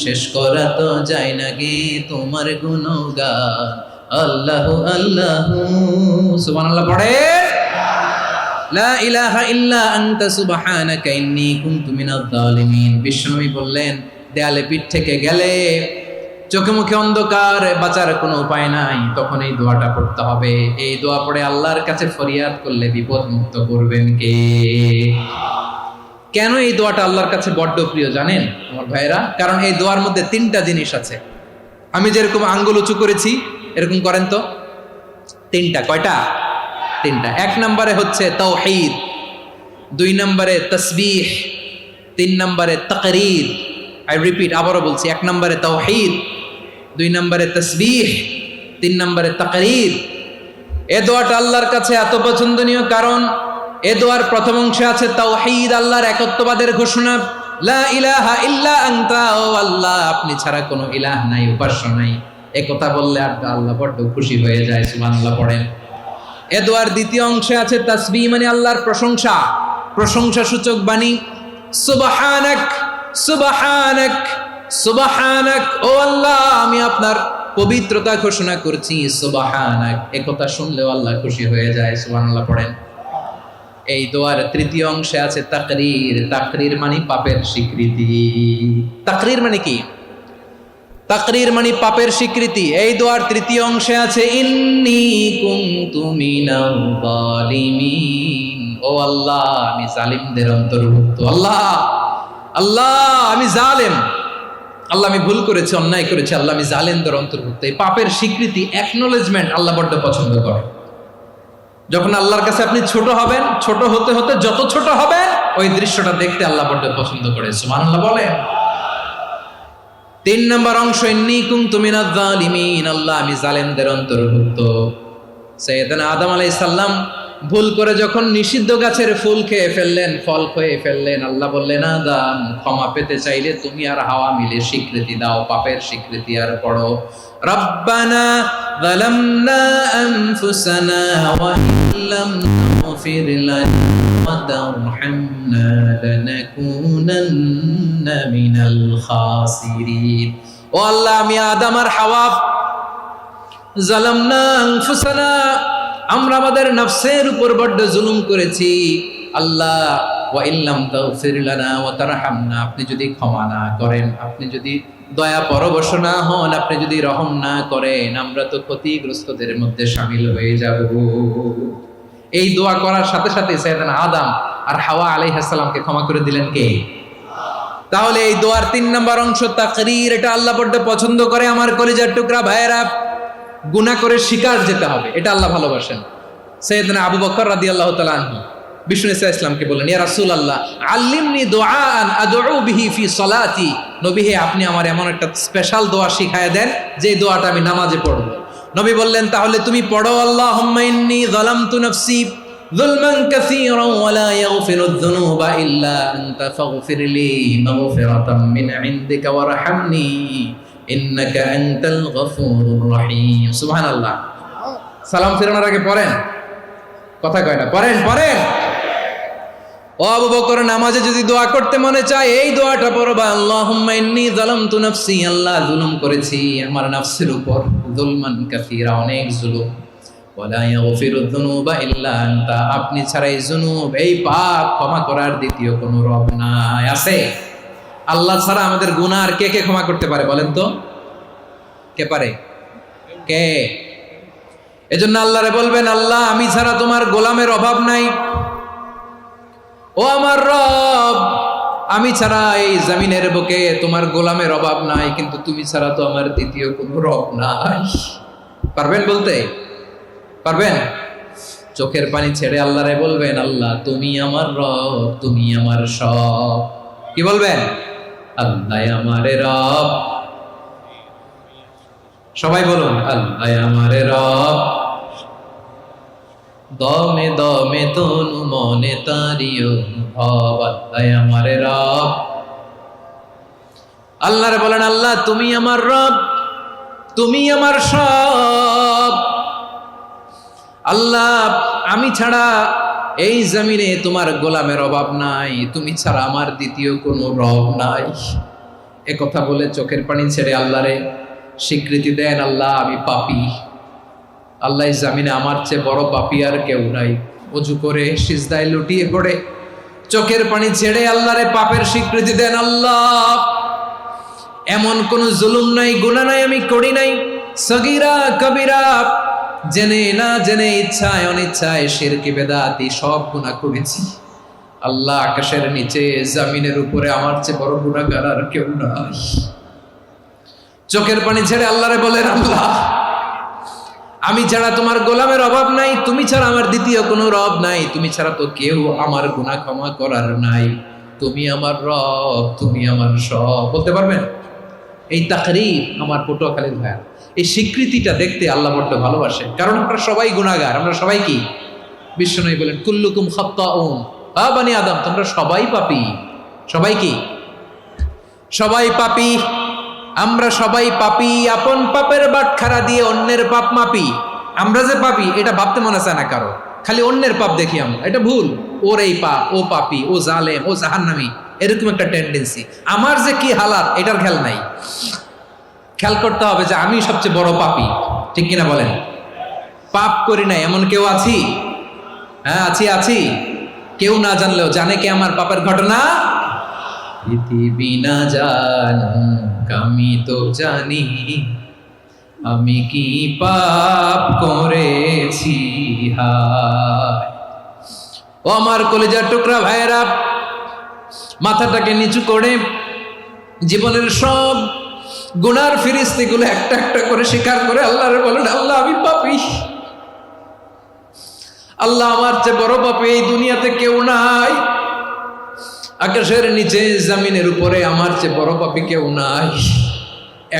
Speaker 1: শেষ করা তো যায় না গে তোমার গুণগান। আল্লাহ আল্লাহ সুবহানাল্লাহ পড়ে, লা ইলাহা ইল্লা আনতা সুবহানাকা ইন্নী কুনতু মিনাজ জালিমিন। বিশ্বনবী বললেন, দেয়ালে পিঠ থেকে গেলে, চোখে মুখে অন্ধকার, বাঁচার কোনো উপায় নাই, তখন এই দোয়াটা পড়তে হবে। এই দোয়া পড়ে আল্লাহর কাছে ফরিয়াদ করলে বিপদ মুক্ত করবেন কে? কেন এই দোয়াটা আল্লাহর কাছে বড্ড প্রিয় জানেন আমার ভাইরা? কারণ এই দোয়ার মধ্যে তিনটা জিনিস আছে। আমি যেরকম আঙ্গুল উঁচু করেছি এরকম করেন তো। তিনটা। কয়টা? তিনটা। এক নম্বরে হচ্ছে তাওহীদ, দুই নম্বরে তাসবিহ, তিন নম্বরে তাকরীর। আই রিপিট, আবারও বলছি, এক নম্বরে তাওহীদ, দুই নম্বরে তাসবিহ, তিন নম্বরে তাকরীর। এ দোয়াটা আল্লাহর কাছে এত পছন্দনীয় কারণ এ দোয়ার প্রথম অংশে আছে তাওহীদ, আল্লাহর একত্ববাদের ঘোষণা। লা ইলাহা ইল্লা আনতা, ও আল্লাহ আপনি ছাড়া কোনো ইলাহ নাই, উপাস্য নাই। এ কথা বললে আর আল্লাহ বড্ড খুশি হয়ে যায়। সুবহানাল্লাহ পড়েন। এ দোয়ার দ্বিতীয় অংশে আছে তাসবিহ, মানে আল্লাহর প্রশংসা, প্রশংসা সূচক বাণী। সুবহানাক সুবহানাক সুবহানাক, ও আল্লাহ আমি আপনার পবিত্রতা ঘোষণা করছি। সুবহানাক, এ কথা শুনলেও আল্লাহ খুশি হয়ে যায়। সুবহানাল্লাহ পড়েন। এই দোয়ার তৃতীয় অংশে আছে তাকরীর। তাকরীর মানে পাপের স্বীকৃতি। তাকরীর মানে কি? তাকরীর মানে পাপের স্বীকৃতি। এই দোয়ার তৃতীয় অংশে আছে ইন্নী কুনতু মিনাল জালিমিন, ও আল্লাহ আমি জালিমদের অন্তর্ভুক্ত। আল্লাহ আল্লাহ আমি জালেম, আল্লাহ আমি ভুল করেছি, অন্যায় করেছি, আল্লাহ আমি জালেমদের অন্তর্ভুক্ত। এই পাপের স্বীকৃতি, অ্যাকনোলেজমেন্ট আল্লাহ বড্ড পছন্দ করে। যখন আল্লাহর কাছে আপনি ছোট হবেন, ছোট হতে হতে যত ছোট হবেন ওই দৃশ্যটা দেখতে আল্লাহ বড্ড পছন্দ করে। সুবহানাল্লাহ বলে। তিন নম্বর অংশ ইন্নী কুনতু মিনাজ জালিমিন, আল্লাহ আমি জালেমদের অন্তর্ভুক্ত। সাইয়েদনা আদম আলাইহিস সালাম ভুল করে যখন নিষিদ্ধ গাছের ফুল খেয়ে ফেললেন, ফল খেয়ে ফেললেন, আল্লাহ বললেন আদম ক্ষমা পেতে চাইলে তুমি আর হাওয়া মিলে স্বীকৃতি দাও, পাপের স্বীকৃতি আর পড়ো। রব্বানা যালামনা আনফুসানা ওয়া ইল্লাম তাগফির লানা ওয়া তারহামনা লানাকুনান্না মিনাল খাসিরিন। ও আল্লাহ আমি আদম আর হাওয়া, যালামনা আনফুসানা, আমরা আমাদের নফসের উপর বড্ড জুলুম করেছি। আল্লাহ ওয়া ইল্লাম তাগফির লানা ওয়া তারহামনা, আপনি যদি ক্ষমা না করেন, আপনি যদি দয়া পরবশ না হন, আপনি যদি রহম না করেন, আমরা তো ক্ষতিগ্রস্তদের মধ্যে শামিল হয়ে যাব। এই দোয়া করার সাথে সাথে সাইয়েদনা আদম আর হাওয়া আলাইহিস সালামকে ক্ষমা করে দিলেন কে? তাহলে এই দোয়ার তিন নম্বর অংশ তাকরীর, এটা আল্লাহ বড্ড পছন্দ করে। আমার কলিজার টুকরা ভাইয়েরা, গুনাহ করে শিকার যেতে হবে, এটা আল্লাহ ভালোবাসেন। সাইয়েদনা আবু বকর রাদিয়াল্লাহু তাআলা আনহু বিষ্ণু ইসা ইসলামকে বললেন, ইয়া রাসূলুল্লাহ আল্লিমনি দুআআন আদউ বিহি ফি সলাতি, নবী হে আপনি আমার এমন একটা স্পেশাল দোয়া শিখায়া দেন যে দোয়াটা আমি নামাজে পড়ব। নবী বললেন, তাহলে তুমি পড়ো আল্লাহুম্মা ইন্নী যালামতু নাফসি যুলমান কাসীরান ওয়া লা ইয়াগফিরুয যুনুবা ইল্লা আনতা ফাগফিরলি মাগফিরাতাম মিন ইনদিকা ওয়ারহামনি ইন্নাকা আনতাল গফুরুর রহিম। সুবহানাল্লাহ। সালাম ফেরানোর আগে পড়েন, কথা কয় না, পড়েন পড়েন। ও আবু বকর, নামাজে যদি দোয়া করতে মনে চায় এই দোয়াটা পড়বা, আল্লাহুম্মা ইন্নী যালামতু নাফসি, আল্লাহ জুলুম করেছি আমার নফসের উপর, যুলমান কাসীরা, অনেক জুলুম, ওয়া লা ইয়াগফিরুয যুনুবা ইল্লা আনতা, আপনি ছাড়া এই জুনুব, এই পাপ ক্ষমা করার দ্বিতীয় কোনো রব নাই। আছে? আল্লাহ ছাড়া আমাদের গুনাহ আর কে কে ক্ষমা করতে পারে বলেন তো? কে পারে? কে? এজন্য আল্লাহরে বলবেন, আল্লাহ আমি ছাড়া তোমার গোলামের অভাব নাই, ও আমার রব আমি ছাড়া এই জমিনের বুকে তোমার গোলামের অভাব নাই, কিন্তু তুমি ছাড়া তো আমার দ্বিতীয় কোনো রব নাই। পারবেন বলতে? পারবেন? চোখের পানি ছেড়ে আল্লাহরে বলবেন, আল্লাহ তুমি আমার রব, তুমি আমার সব। কি বলবেন? আল্লাহ আমারে রব। সবাই বলুন, আল্লাহ আমারে রব, দমে দমে তনু মনে তারি অনুভব, আল্লাহ আমার রব। আল্লাহরে বলেন, আল্লাহ তুমি আমার রব, তুমি আমার সব। আল্লাহ আমি ছাড়া এই জমিনে তোমার গোলামের অভাব নাই, তুমি ছাড়া আমার দ্বিতীয় কোনো রব নাই। এ কথা বলে চোখের পানি ছেড়ে আল্লাহরে স্বীকৃতি দেন, আল্লাহ আমি পাপী, আল্লাহ এই জমিনে আমার চেয়ে বড় পাপী আর কেউ নাই। অজু করে সিজদায় লুটিয়ে পড়ে চোখের পানি ছেড়ে আল্লাহরে পাপের স্বীকৃতি দেন, আল্লাহ এমন কোন জুলুম নাই, গুনাহ নাই আমি করি নাই, সগীরা কবিরা, জেনে না জেনে, ইচ্ছায় অনিচ্ছায়, শিরকি বেদাতি সব গুনাহ করেছি। আল্লাহ আকাশের নিচে জমিনের উপরে আমার চেয়ে বড় গুনাহগার আর কেউ নাই। চোখের পানি ছেড়ে আল্লাহরে বলেন, আল্লাহ আমি ছাড়া তোমার গোলামের অভাব নাই, তুমি ছাড়া আমার দ্বিতীয় কোনো রব নাই, তুমি ছাড়া তো কেউ আমার গুনাহ ক্ষমা করার নাই, তুমি আমার রব, তুমি আমার সব। বলতে পারবেন? এই তাকরীর আমার পটুয়াখালীর ভাইয়া, এই স্বীকৃতিটা দেখতে আল্লাহ বড্ড ভালোবাসে, কারণ আমরা সবাই গুনাহগার। আমরা সবাই কি? বিশ্বনবী বলেন, কুল্লুকুম খাত্তাউন, বানি আদম তোমরা সবাই পাপী। সবাই কি? সবাই পাপী। আমরা সবাই পাপী, আপন পাপের বাটখারা দিয়ে অন্যের পাপ মাপি। আমরা যে পাপী এটা ভাবতে মনে চায় না কারো, খালি অন্যের পাপ দেখি আমরা, এটা ভুল। ওর এই পাপ, ও পাপী, ও জালেম, ও জাহান্নামী, এরকম একটা টেন্ডেন্সি। আমার যে কি হালাত এটার খেয়াল নাই। খেয়াল করতে হবে যে আমি সবচেয়ে বড় পাপী, ঠিক কিনা বলেন? পাপ করি নাই এমন কেউ আছি? হ্যাঁ আছি, আছি। কেউ না জানলেও জানে কে আমার পাপের ঘটনা? পৃথিবী না জানুক আমি তো জানি, আমি কি পাপ করেছি হায়। ও আমার কলিজার টুকরা ভাইয়েরা, মাথাটাকে নিচু করে জীবনের সব গুনার ফিরিস্তিগুলো একটা একটা করে স্বীকার করে আল্লাহরে বলেন, আল্লাহ আমি পাপী, আল্লাহ আমার চেয়ে বড় পাপী এই দুনিয়াতে কেউ নাই, আকাশের নিচে জমিনের উপরে আমার চেয়ে বড় পাপী কেউ নাই।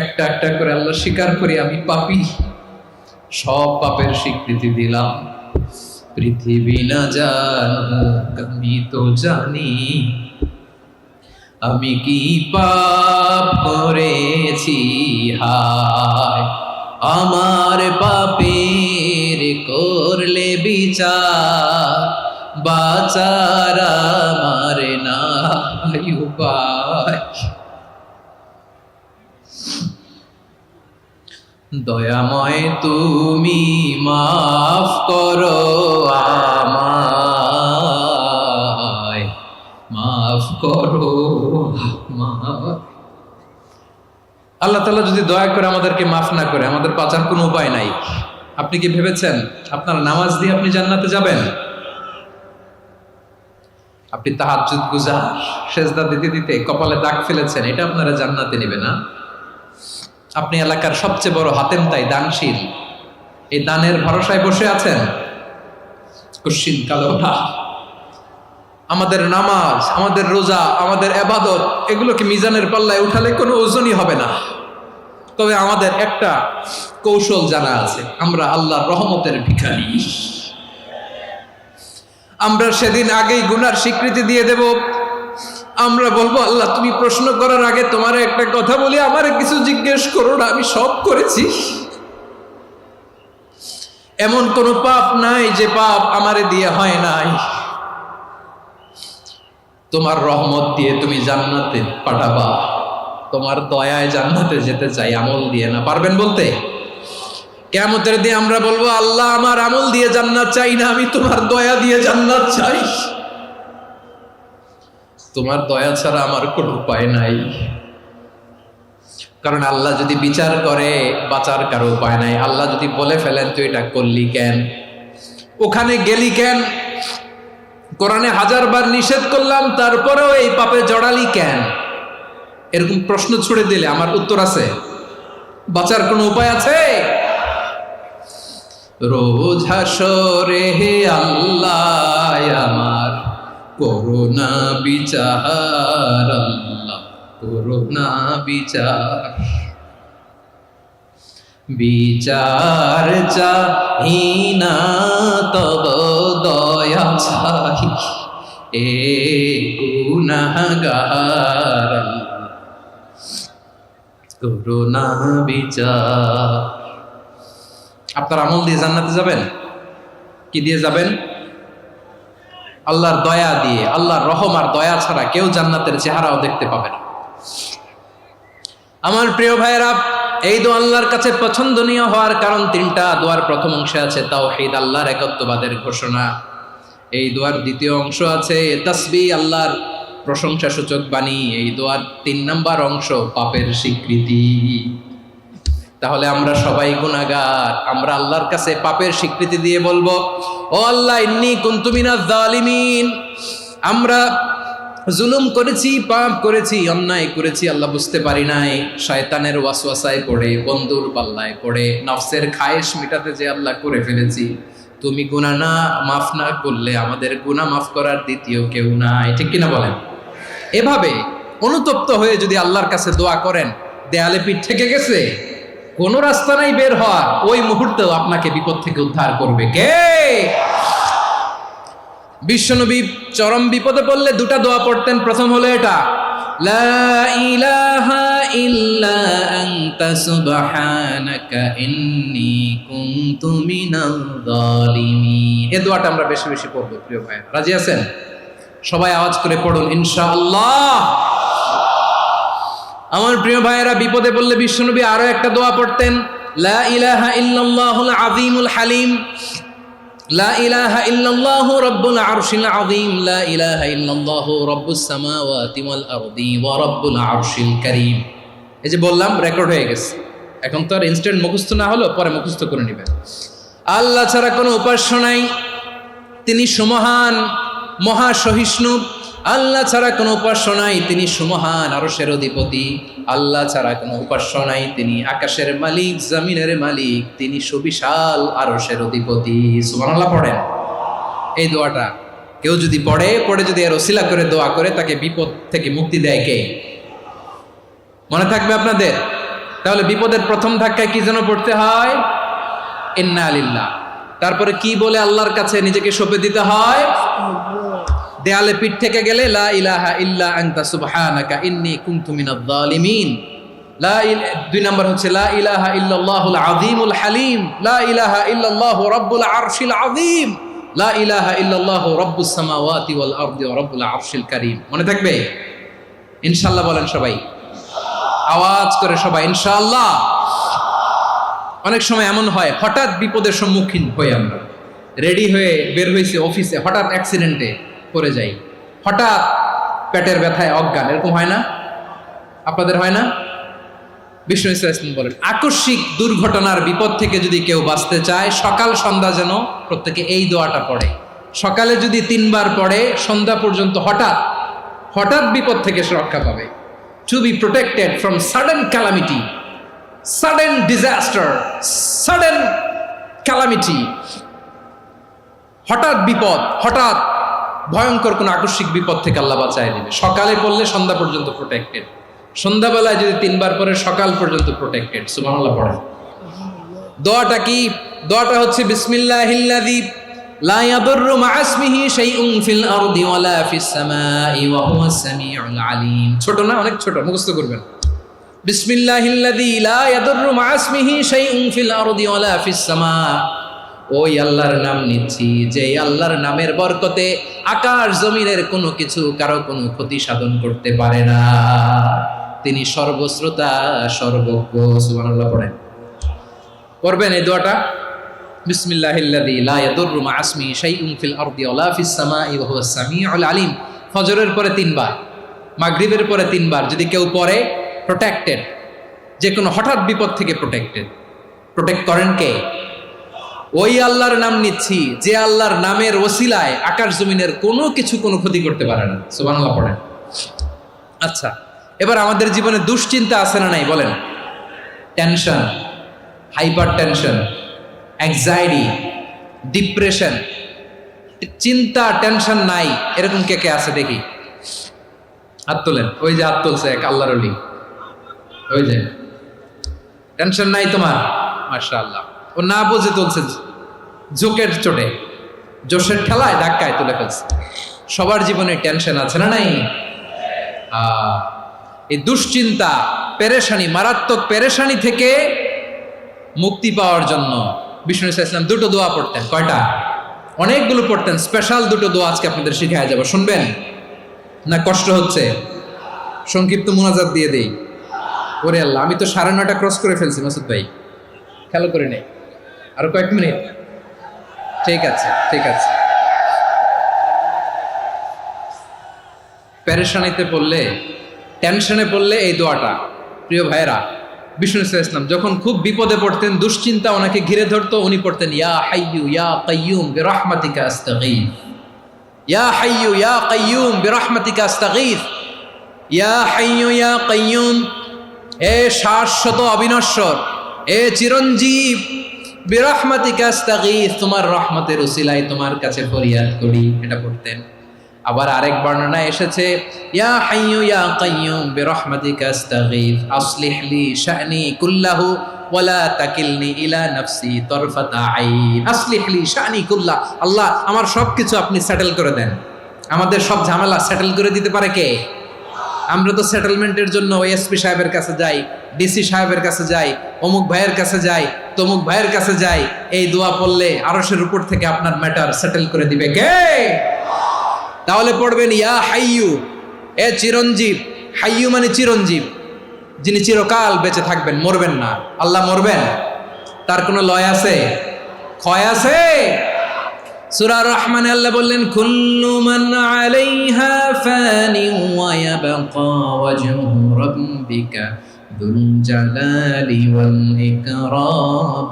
Speaker 1: একটা একটা করে আল্লাহ স্বীকার করি আমি পাপী, সব পাপের স্বীকৃতি দিলাম। পৃথিবী না জানুক আমি তো জানি, আমি কি পাপ করেছি হায়। আমার পাপের করলে বিচার, বাঁচার আমার নাই উপায়। দয়াময় তুমি মাফ করো আমায়, মাফ করো আমায়। আল্লাহ তাআলা যদি দয়া করে আমাদেরকে মাফ না করে, আমাদের বাঁচার কোনো উপায় নাই। আপনি কি ভেবেছেন আপনার নামাজ দিয়ে আপনি জান্নাতে যাবেন? আপনি তাহাজ্জুদ গুজার, সেজদা দিতে দিতে কপালে দাগ ফেলেছেন, এটা আপনারা জান্নাতে নেবে না? আপনি এলাকার সবচেয়ে বড় হাতেম তাই দানশীল, এই দানের ভরসায় বসে আছেন, কুশ্চিন কালো না। আমাদের নামাজ, আমাদের রোজা, আমাদের ইবাদত, এগুলোকে মিজানের পাল্লায় উঠালে কোনো ওজনই হবে না। তবে আমাদের একটা কৌশল জানা আছে, আমরা আল্লাহর রহমতের ভিখারি। আমরা সেদিন আগেই গুনার স্বীকৃতি দিয়ে দেব। আমরা বলবো, আল্লাহ তুমি প্রশ্ন করার আগে তোমার একটা কথা বলি, আমারে কিছু জিজ্ঞেস করো না, আমি সব করেছি। এমন কোন পাপ নাই যে পাপ আমারে দিয়ে হয় নাই। তোমার রহমত দিয়ে তুমি জান্নাতে পাঠাবা, তোমার দয়ায় জান্নাতে যেতে চাই, আমল দিয়ে না। পারবেন বলতে? কিয়ামতের দিন আমরা বলবো, আল্লাহ আমার আমল দিয়ে জান্নাত চাই না, আমি তোমার দয়া দিয়ে জান্নাত চাই। তোমার দয়া ছাড়া আমার কোনো উপায় নাই। কারণ আল্লাহ যদি বিচার করে বাঁচার কারো উপায় নাই। আল্লাহ যদি বলে ফেলেন তুই এটা করলি কেন, ওখানে গেলি কেন, কোরআনে 1000 বার নিষেধ করলাম তারপরেও এই পাপে জড়ালি কেন, এরকম প্রশ্ন ছুড়ে দিলে আমার উত্তর আছে? বাঁচার কোনো উপায় আছে? রোজ হাসরে হে আল্লাহ আমার করুণা বিচার, আল্লাহ করুণা বিচার। বিচার চাহি না তব দয়া চাহি এ গুনাহগার করুণা বিচার। আপনার আমল দিয়ে জান্নাতে যাবেন? কি দিয়ে যাবেন? আল্লাহর দয়া দিয়ে। আল্লাহর রহম আর দয়া ছাড়া কেউ জান্নাতের চেহারাও দেখতে পাবে না। আমার প্রিয় ভাইয়েরা, এই দোয়া আল্লাহর কাছে পছন্দনীয় হওয়ার কারণ তিনটা। দোয়ার প্রথম অংশে আছে তাওহীদ, আল্লাহর একত্ববাদের ঘোষণা। এই দোয়ার দ্বিতীয় অংশ আছে তাসবিহ, আল্লাহর প্রশংসা সূচক বাণী। এই দোয়ার ৩ নম্বর অংশ পাপের স্বীকৃতি। তাহলে আমরা সবাই গুনাহগার। আমরা আল্লাহর কাছে পাপের স্বীকৃতি দিয়ে বলবো, ও আল্লাহ, ইন্নী কুনতু মিনাজ জালিমিন। আমরা জুলুম করেছি, পাপ করেছি, অন্যায় করেছি, আল্লাহ বুঝতে পারি নাই। শয়তানের ওয়াসওয়াসায় পড়ে, বন্ধুর পাল্লায় পড়ে, নফসের খায়েশ মেটাতে যে আল্লাহ করে ফেলেছি। তুমি গুনাহ না মাফ না করলে আমাদের গুনাহ মাফ করার দ্বিতীয় কেউ নাই। ঠিক কিনা বলেন? এভাবে অনুতপ্ত হয়ে যদি আল্লাহর কাছে দোয়া করেন, দেয়ালে পিঠ থেকে গেছে, কোনো রাস্তা নাই বের হওয়ার, ওই মুহূর্তেও আপনাকে বিপদ থেকে উদ্ধার করবে কে? বিশ্বনবী চরম বিপদে পড়লে দুটা দোয়া পড়তেন। প্রথম হলো এটা, লা ইলাহা ইল্লা আনতা সুবহানাকা ইন্নী কুনতু মিনাল জালিমিন। এই দোয়াটা আমরা বেশি বেশি পড়ব প্রিয় ভাই। রাজি আছেন? সবাই আওয়াজ করে পড়ুন ইনশাআল্লাহ। আমার প্রিয় ভাইয়েরা, বিপদে পড়লে বিশ্বনবী আরো একটা দোয়া পড়তেন, লা ইলাহা ইল্লাল্লাহুল আযীমুল হালিম, লা ইলাহা ইল্লাল্লাহু রাব্বুল আরশিল আযীম, লা ইলাহা ইল্লাল্লাহু রাব্বুস সামাওয়াতি ওয়াল আরদি ওয়া রাব্বুল আরশিল কারীম। এই যে বললাম, রেকর্ড হয়ে গেছে। এখন তো আর ইনস্ট্যান্ট মুখস্থ না হলো, পরে মুখস্থ করে নেবেন। আল্লাহ ছাড়া কোনো উপাস্য নাই, তিনি সুমহান, মহা সহিষ্ণু। আল্লাহ ছাড়া কোনো উপাস্য নাই, তিনি সুমহান, আরশের অধিপতি। আল্লাহ ছাড়া কোনো উপাস্য নাই, তিনি আকাশের মালিক, জমিনের মালিক, তিনি সুবিশাল আরশের অধিপতি। সুবহানাল্লাহ পড়েন। এই দোয়াটা কেউ যদি পড়ে যদি এর ওসিলা করে দোয়া করে, তাকে বিপদ থেকে মুক্তি দেয় কে? মনে থাকবে আপনাদের? তাহলে বিপদের প্রথম ধাক্কায় কি যেন পড়তে হয়? ইন্না লিল্লাহ। তারপরে কি বলে আল্লাহর কাছে নিজেকে সঁপে দিতে হয়? দেয়ালে পিঠ থেকে গেলে লা ইলাহা ইল্লা আনতা সুবহানাকা ইন্নী কুনতু মিনাজ জালিমিন। দুই নম্বর হচ্ছে লা ইলাহা ইল্লাল্লাহুল আযীমুল হালিম, লা ইলাহা ইল্লাল্লাহু রাব্বুল আরশিল আযীম, লা ইলাহা ইল্লাল্লাহু রাব্বুস সামাওয়াতি ওয়াল আরদি ওয়া রাব্বুল আরশিল কারীম। মনে থাকবে? ইনশাআল্লাহ বলেন সবাই, আওয়াজ করে সবাই ইনশাআল্লাহ। অনেক সময় এমন হয়, হঠাৎ বিপদের সম্মুখীন হই আমরা, রেডি হয়ে বের হয়েছে অফিসে, হঠাৎ অ্যাক্সিডেন্টে পড়ে যাই, হঠাৎ পেটের ব্যথায় অজ্ঞান। এরকম হয় না? আপনাদের হয় না? বিষ্ণু ইসলাম বলেন, আকস্মিক দুর্ঘটনার বিপদ থেকে যদি কেউ বাঁচতে চায়, সকাল সন্ধ্যা যেন প্রত্যেকে এই দোয়াটা পড়ে। সকালে যদি 3 বার পড়ে, সন্ধ্যা পর্যন্ত হঠাৎ বিপদ থেকে সে রক্ষা পাবে। To be protected from sudden calamity, sudden disaster, sudden calamity. হঠাৎ বিপদ, হঠাৎ ভয়ঙ্কর কোন আকস্মিক বিপদ থেকে আল্লাহ বাঁচায় দিবে। সকালে পড়লে সন্ধ্যা পর্যন্ত প্রোটেক্টেড, সন্ধ্যাবেলায় যদি 3 বার পরে সকাল পর্যন্ত প্রোটেক্টেড। সুবহানাল্লাহ পড়েন। দোয়াটা কি? দোয়াটা হচ্ছে বিসমিল্লাহিল্লাযী লা ইয়াদুররু মা ইসমিহি শাইউন ফিল আরদি ওয়ালা ফিস সামাই ওয়া হুয়াস সামিউল আলিম। ছোট না? অনেক ছোট, মুখস্থ করবেন। বিসমিল্লাহিল্লাযী লা ইয়াদুররু মা ইসমিহি শাইউন ফিল আরদি ওয়ালা ফিস সামা। ওই আল্লাহর নাম নিচ্ছি, যে আল্লাহর নামের বরকতে আকাশ জমিনের কোনো কিছু কারো কোনো ক্ষতি সাধন করতে পারে না। তিনি সর্বশ্রোতা, সর্বজ্ঞ। সুবহানাল্লাহ পড়েন। পড়বেন এই দোয়াটা, বিসমিল্লাহিল্লাযী লা ইয়াদুররু মা ইসমিহি শাইউন ফিল আরদি ওয়ালা ফিস সামাই ওয়া হুয়াস সামিউল আলিম। ফজরের পরে 3 বার, মাগরিবের পরে 3 বার যদি কেউ পড়ে, প্রোটেক্টেড। যে কোনো হঠাৎ বিপদ থেকে প্রোটেক্টেড। প্রোটেক্ট করেন কে? ওই আল্লাহর নাম নিচ্ছি, যে আল্লাহর নামের ওসিলায় আকাশ জমিনের কোনো কিছু কোনো ক্ষতি করতে পারে না। সুবহানাল্লাহ পড়েন। আচ্ছা, এবার আমাদের জীবনে দুশ্চিন্তা আছে না নাই বলেন? Tension, hyper tension, anxiety, depression, চিন্তা, টেনশন নাই এরকম কে কে আছে দেখি? হাত তোলেন। ওই যে হাত তুলছে এক আল্লাহর ওলি, ওই যে টেনশন নাই তোমার, মাশাআল্লাহ। ও না বুঝে তুলছে, ঝোঁকের চোটে, জোশের ঠেলায় ধাক্কায় তুলে ফেলছে। সবার জীবনে টেনশন আছে না নাই? এই দুশ্চিন্তা, পেরেশানি, মারাত্মক পেরেশানি থেকে মুক্তি পাওয়ার জন্য বিষ্ণু ইসলাম দুটো দোয়া পড়তেন। কয়টা? অনেকগুলো পড়তেন। স্পেশাল দুটো দোয়া আজকে আপনাদের শিখায় যাব, শুনবেন না? কষ্ট হচ্ছে? সংক্ষিপ্ত মুনাজাত দিয়ে দেই। ওরে আল্লাহ, আমি তো 9:30 ক্রস করে ফেলছি মাসুদ ভাই, খেয়াল করে নেই। আরো কয়েক মিনিট? ঠিক আছে, ঠিক আছে। পেরেশানিতে পড়লে, টেনশনে পড়লে এই দোয়াটা, প্রিয় ভাইয়েরা, বিষ্ণু ইসলাম যখন খুব বিপদে পড়তেন, দুশ্চিন্তা ওনাকে ঘিরে ধরতো, উনি পড়তেন ইয়া হাইয়ু ইয়া কাইয়ুম বিরহমাতিকা আস্তাগীথ, ইয়া হাইয়ু ইয়া কাইয়ুম বিরহমাতিকা আস্তাগীথ, ইয়া হাইয়ু ইয়া কাইয়ুম, এ শাশ্বত অবিনশ্বর, এ চিরঞ্জীব, বিরহমাতিকা আস্তাগীথ, তোমার রহমতের উসিলায় তোমার কাছে ফরিয়াদ করি। এটা পড়তেন। আবার আরেক বর্ণনায় এসেছে ইয়া হাইয়ু ইয়া কাইয়ুম বিরহমাতিকা আস্তাগীথ আসলিহ লি শা'নি কুল্লাহু ওয়ালা তাকিলনি ইলা নাফসি তারফাতা আইন। আসলিহ লি শা'নি কুল্লাহ, আল্লাহ আমার সবকিছু আপনি সেটেল করে দেন। আমাদের সব ঝামেলা সেটেল করে দিতে পারে কে? আমরা তো সেটেলমেন্টের জন্য এসপি সাহেবের কাছে যাই, ডিসি সাহেবের কাছে যাই, অমুক ভাইয়ের কাছে যাই, তমুক ভাইয়ের কাছে যাই। এই দোয়া পড়লে আরশের উপর থেকে আপনার ম্যাটার সেটেল করে দিবে কে? তাহলে পড়বেন ইয়া হাইয়ু, এ চিরঞ্জীব। হাইয়ু মানে চিরঞ্জীব, যিনি চিরকাল বেঁচে থাকবেন, মরবেন না। আল্লাহ মরবেন? তার কোনো লয় আছে? ক্ষয় আছে? সূরা রহমানে আল্লাহ বললেন কুল্লু মান আলাইহা ফানি ওয়া ইয়াবকা ওয়াজহু রাব্বিকা যুল জালালি ওয়াল ইকরাম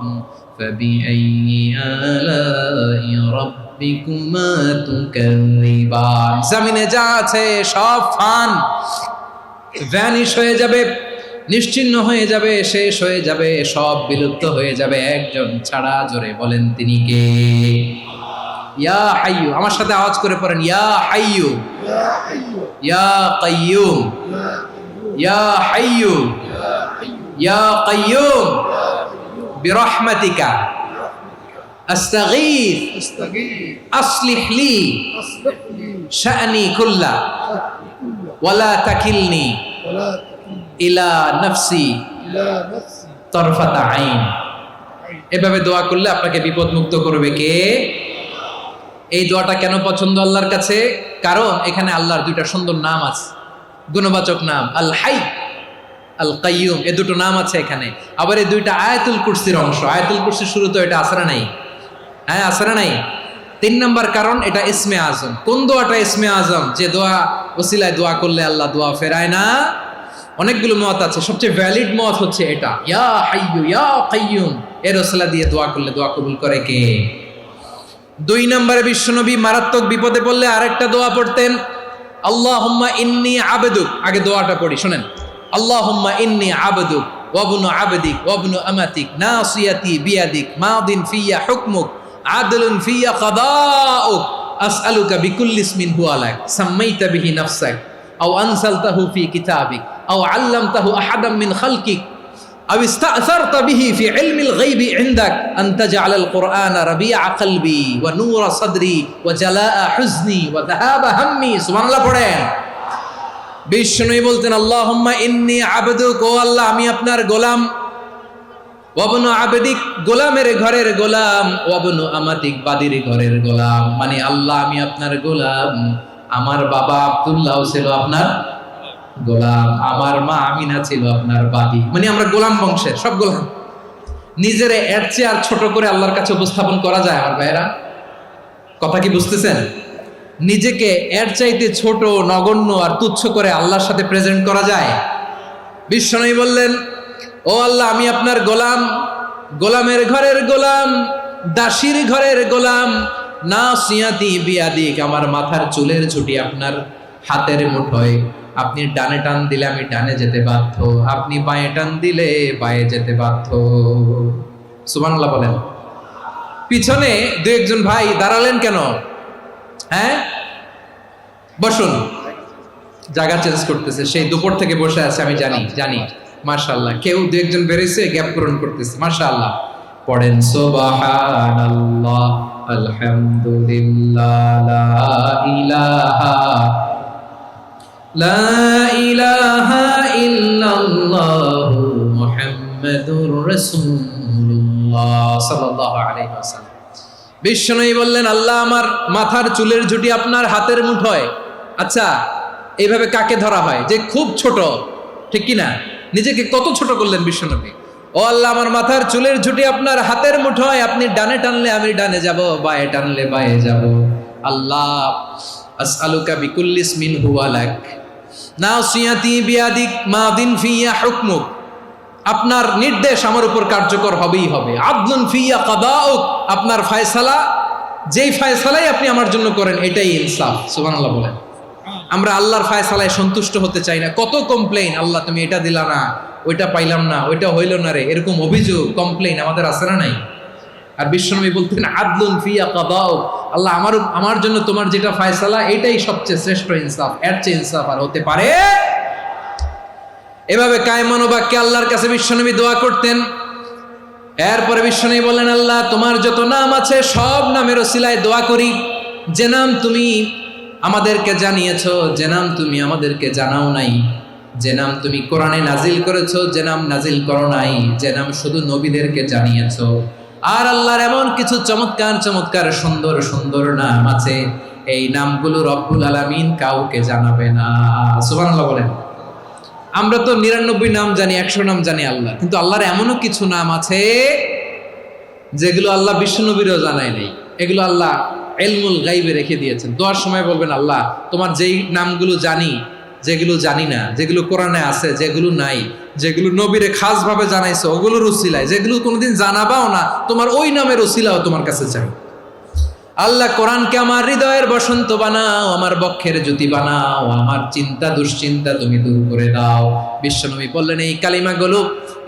Speaker 1: ফাবিআইয়ি আলাই রাব্বিকুমা তুকাযযিবান। জমিনে যা আছে সব ফান, ভ্যানিশ হয়ে যাবে, নিশ্চিহ্ন হয়ে যাবে, শেষ হয়ে যাবে, সব বিলুপ্ত হয়ে যাবে, একজন ছাড়া। জোরে বলেন তিনি কে? ইয়া হাইয়ু। আমার সাথে আওয়াজ করে পড়েন ইয়া হাইয়ু ইয়া কাইয়ুম ইয়া হাইয়ু ইয়া কাইয়ুম বিরহমাতিকা আস্তাগীথ আসলিহ লি শা'নি কুল্লা ওয়ালা তাকিলনি ইলা নাফসি তারফাতা আইন। এভাবে দোয়া করলে আপনাকে বিপদ মুক্ত করবে কে? এই দোয়াটা কেন পছন্দ আল্লাহর কাছে? কারণ এখানে আল্লাহর দুইটা সুন্দর নাম আছে, গুণবাচক নাম, আল হাই, আল কাইয়ুম। এই দুটো নাম আছে এখানে। আবার এই দুইটা আয়াতুল কুরসির অংশ। আয়াতুল কুরসির শুরু তো এটা আসরা নাই? হ্যাঁ, আসরা নাই। 3 নম্বর কারণ, এটা ইসমে আজম। কোন দোয়াটা ইসমে আজম? যে দোয়া ওসিলায় দোয়া করলে আল্লাহ দোয়া ফেরায় না। অনেকগুলো মত আছে, সবচেয়ে ভ্যালিড মত হচ্ছে এটা, ইয়া হাইয়ু ইয়া কাইয়ুম। এর ওসিলা দিয়ে দোয়া করলে দোয়া কবুল করে কে? 2 নম্বরে বিশ্বনবী মারাত্মক বিপদে পড়লে আরেকটা দোয়া পড়তেন, আল্লাহুম্মা ইন্নী আবদুক। আগে দোয়াটা পড়ি, শুনেন। আল্লাহুম্মা ইন্নী আবদুক ওয়া ইবনু আবদিক ওয়া ইবনু আমাতিক নাসিয়াতি বিয়াদিক মাদিন ফিয়া হুকমুক আদলুন ফিয়া কাদাউক আসআলুকা বিকুল্লি ইসমিন হুয়া লাক সাম্মাইতা বিহি নাফসাক আও আনসালতাহু ফি কিতাবিক আও আল্লামতাহু আহাদাম মিন খালকিক আও ইস্তা'সারতা বিহি ফি ইলমিল গায়বি ইনদাক আন তাজআলাল কুরআনা রাবিআ কলবি ওয়া নূরা সাদরি ওয়া জালাআ হুজনি ওয়া যাহাবা হাম্মি। সুবহানাল্লাহ পড়েন। বিষ্ণুই বলতেন আল্লাহুম্মা ইন্নী আবদুক, ও আল্লাহ আমি আপনার গোলাম, ওয়া ইবনু আবদিক, গোলামের ঘরের গোলাম, ওয়া ইবনু আমাতিক, বাদীর ঘরের গোলাম। মানে আল্লাহ আমি আপনার গোলাম। আমার বাবা আব্দুল্লাহ ছিল আপনার গোলাম, আমার মা আমিনা ছিল আপনার বাদী। মানে আমরা গোলাম বংশের, সব গোলাম। নিজের এর চেয়ে আর ছোট করে আল্লাহর কাছে উপস্থাপন করা যায় আমার ভাইয়েরা? কথা কি বুঝতেছেন? নিজেকে এর চাইতে ছোট, নগণ্য আর তুচ্ছ করে আল্লাহর সাথে প্রেজেন্ট করা যায়? বিশ্বনবী বললেন, ও আল্লাহ আমি আপনার গোলাম, গোলামের ঘরের গোলাম, দাসীর ঘরের গোলাম, নাসিয়াতি বিয়াদিক, আমার মাথার চুলের ঝুঁটি আপনার হাতের মুঠোয়। আপনি ডানে টান দিলে আমি ডানে যেতে বাধ্য, আপনি বাঁয়ে টান দিলে বাঁয়ে যেতে বাধ্য। সুবহানাল্লাহ বলেন। পিছনে 2-1 ভাই দাঁড়ালেন কেন? হ্যাঁ, বসুন। জায়গা চেঞ্জ করতেছে, সেই দুপুর থেকে বসে আছে, আমি জানি। মাশাআল্লাহ। কেউ 2-1 বেরিয়েছে, গ্যাপ পূরণ করতেছে। মাশাআল্লাহ। পড়েন সুবহানাল্লাহ, আলহামদুলিল্লাহ, লা ইলাহা ইল্লাল্লাহ মুহাম্মাদুর রাসূলুল্লাহ সাল্লাল্লাহু আলাইহি ওয়াসাল্লাম। বিশ্বনবী বললেন, আল্লাহ আমার মাথার চুলের ঝুঁটি আপনার হাতের মুঠোয়। আচ্ছা, এইভাবে কাকে ধরা হয়? যে খুব ছোট, ঠিক কি না? নিজেকে কত ছোট করলেন বিশ্বনবী। ও আল্লাহ, আমার মাথার চুলের ঝুঁটি আপনার হাতের মুঠোয়, আপনি ডানে টানলে আমি ডানে যাব, বায়ে টানলে বায়ে যাব। আল্লাহ, আসআলুকা বিকুল্লি ইসমিন হুয়া লাক নাসিয়াতি বিয়াদিক মাদিন ফিয়া হুকমুক। আপনার নির্দেশ আমার উপর কার্যকর হবেই হবে। আদলুন ফিয়া কাদাউক, আপনার ফয়সালা, যেই ফয়সালাই আপনি আমার জন্য করেন এটাই ইনসাফ। সুবহানাল্লাহ বলেন। আমরা আল্লাহর ফয়সালায় সন্তুষ্ট হতে চাই না। কত কমপ্লেইন, আল্লাহ তুমি এটা দিলা না, ওইটা পাইলাম না, ওইটা হইল না রে, এরকম অভিযোগ কমপ্লেইন আমাদের আছে না নাই? আর বিশ্বনবী বলতেন আদলুন ফিয়া কাদাউক, আল্লাহ আমার জন্য তোমার যেটা ফয়সালা এটাই সবচেয়ে শ্রেষ্ঠ ইনসাফ, এর চেয়ে ইনসাফ আর হতে পারে? এভাবে কায়মান বাক্যে আল্লাহর কাছে বিশ্বনবী দোয়া করতেন। এরপরে বিশ্বনবী বললেন, আল্লাহ তোমার যত নাম আছে সব নামের ওসিলায় দোয়া করি, যে নাম তুমি আমাদেরকে জানিয়েছো, যে নাম তুমি আমাদেরকে জানাও নাই, যে নাম তুমি কোরআনে নাজিল করেছো, যে নাম নাজিল করো নাই, যে নাম শুধু নবীদেরকে জানিয়েছো। আর আল্লাহর এমন কিছু চমৎকার চমৎকার সুন্দর সুন্দর নাম আছে, এই নামগুলো রব্বুল আলামিন কাউকে জানাবে না। সুবহানাল্লাহ বলেন। আমরা তো 99 নাম জানি, 100 নাম জানি আল্লাহ, কিন্তু আল্লাহর এমনও কিছু নাম আছে যেগুলো আল্লাহ বিশ্বনবীরও জানায় নেই। এগুলো আল্লাহ ইলমুল গায়বে রেখে দিয়েছেন। দোয়ার সময় বলবেন, আল্লাহ তোমার যেই নামগুলো জানি, যেগুলো জানি না, যেগুলো কোরআনে আছে, যেগুলো নাই, যেগুলো নবীরে খাস ভাবে জানাইছো ওগুলোর উসিলায়, যেগুলো কোনোদিন জানাবাও না তোমার ওই নামের উসিলাও তোমার কাছে চাই। আল্লাহ কোরআনকে আমার হৃদয়ের বসন্ত বানাও, আমার বক্ষের জ্যোতি বানাও, আমার চিন্তা দুশ্চিন্তা তুমি দূর করে দাও। বিশ্বনবী বললেন, এই কালিমাগুলো,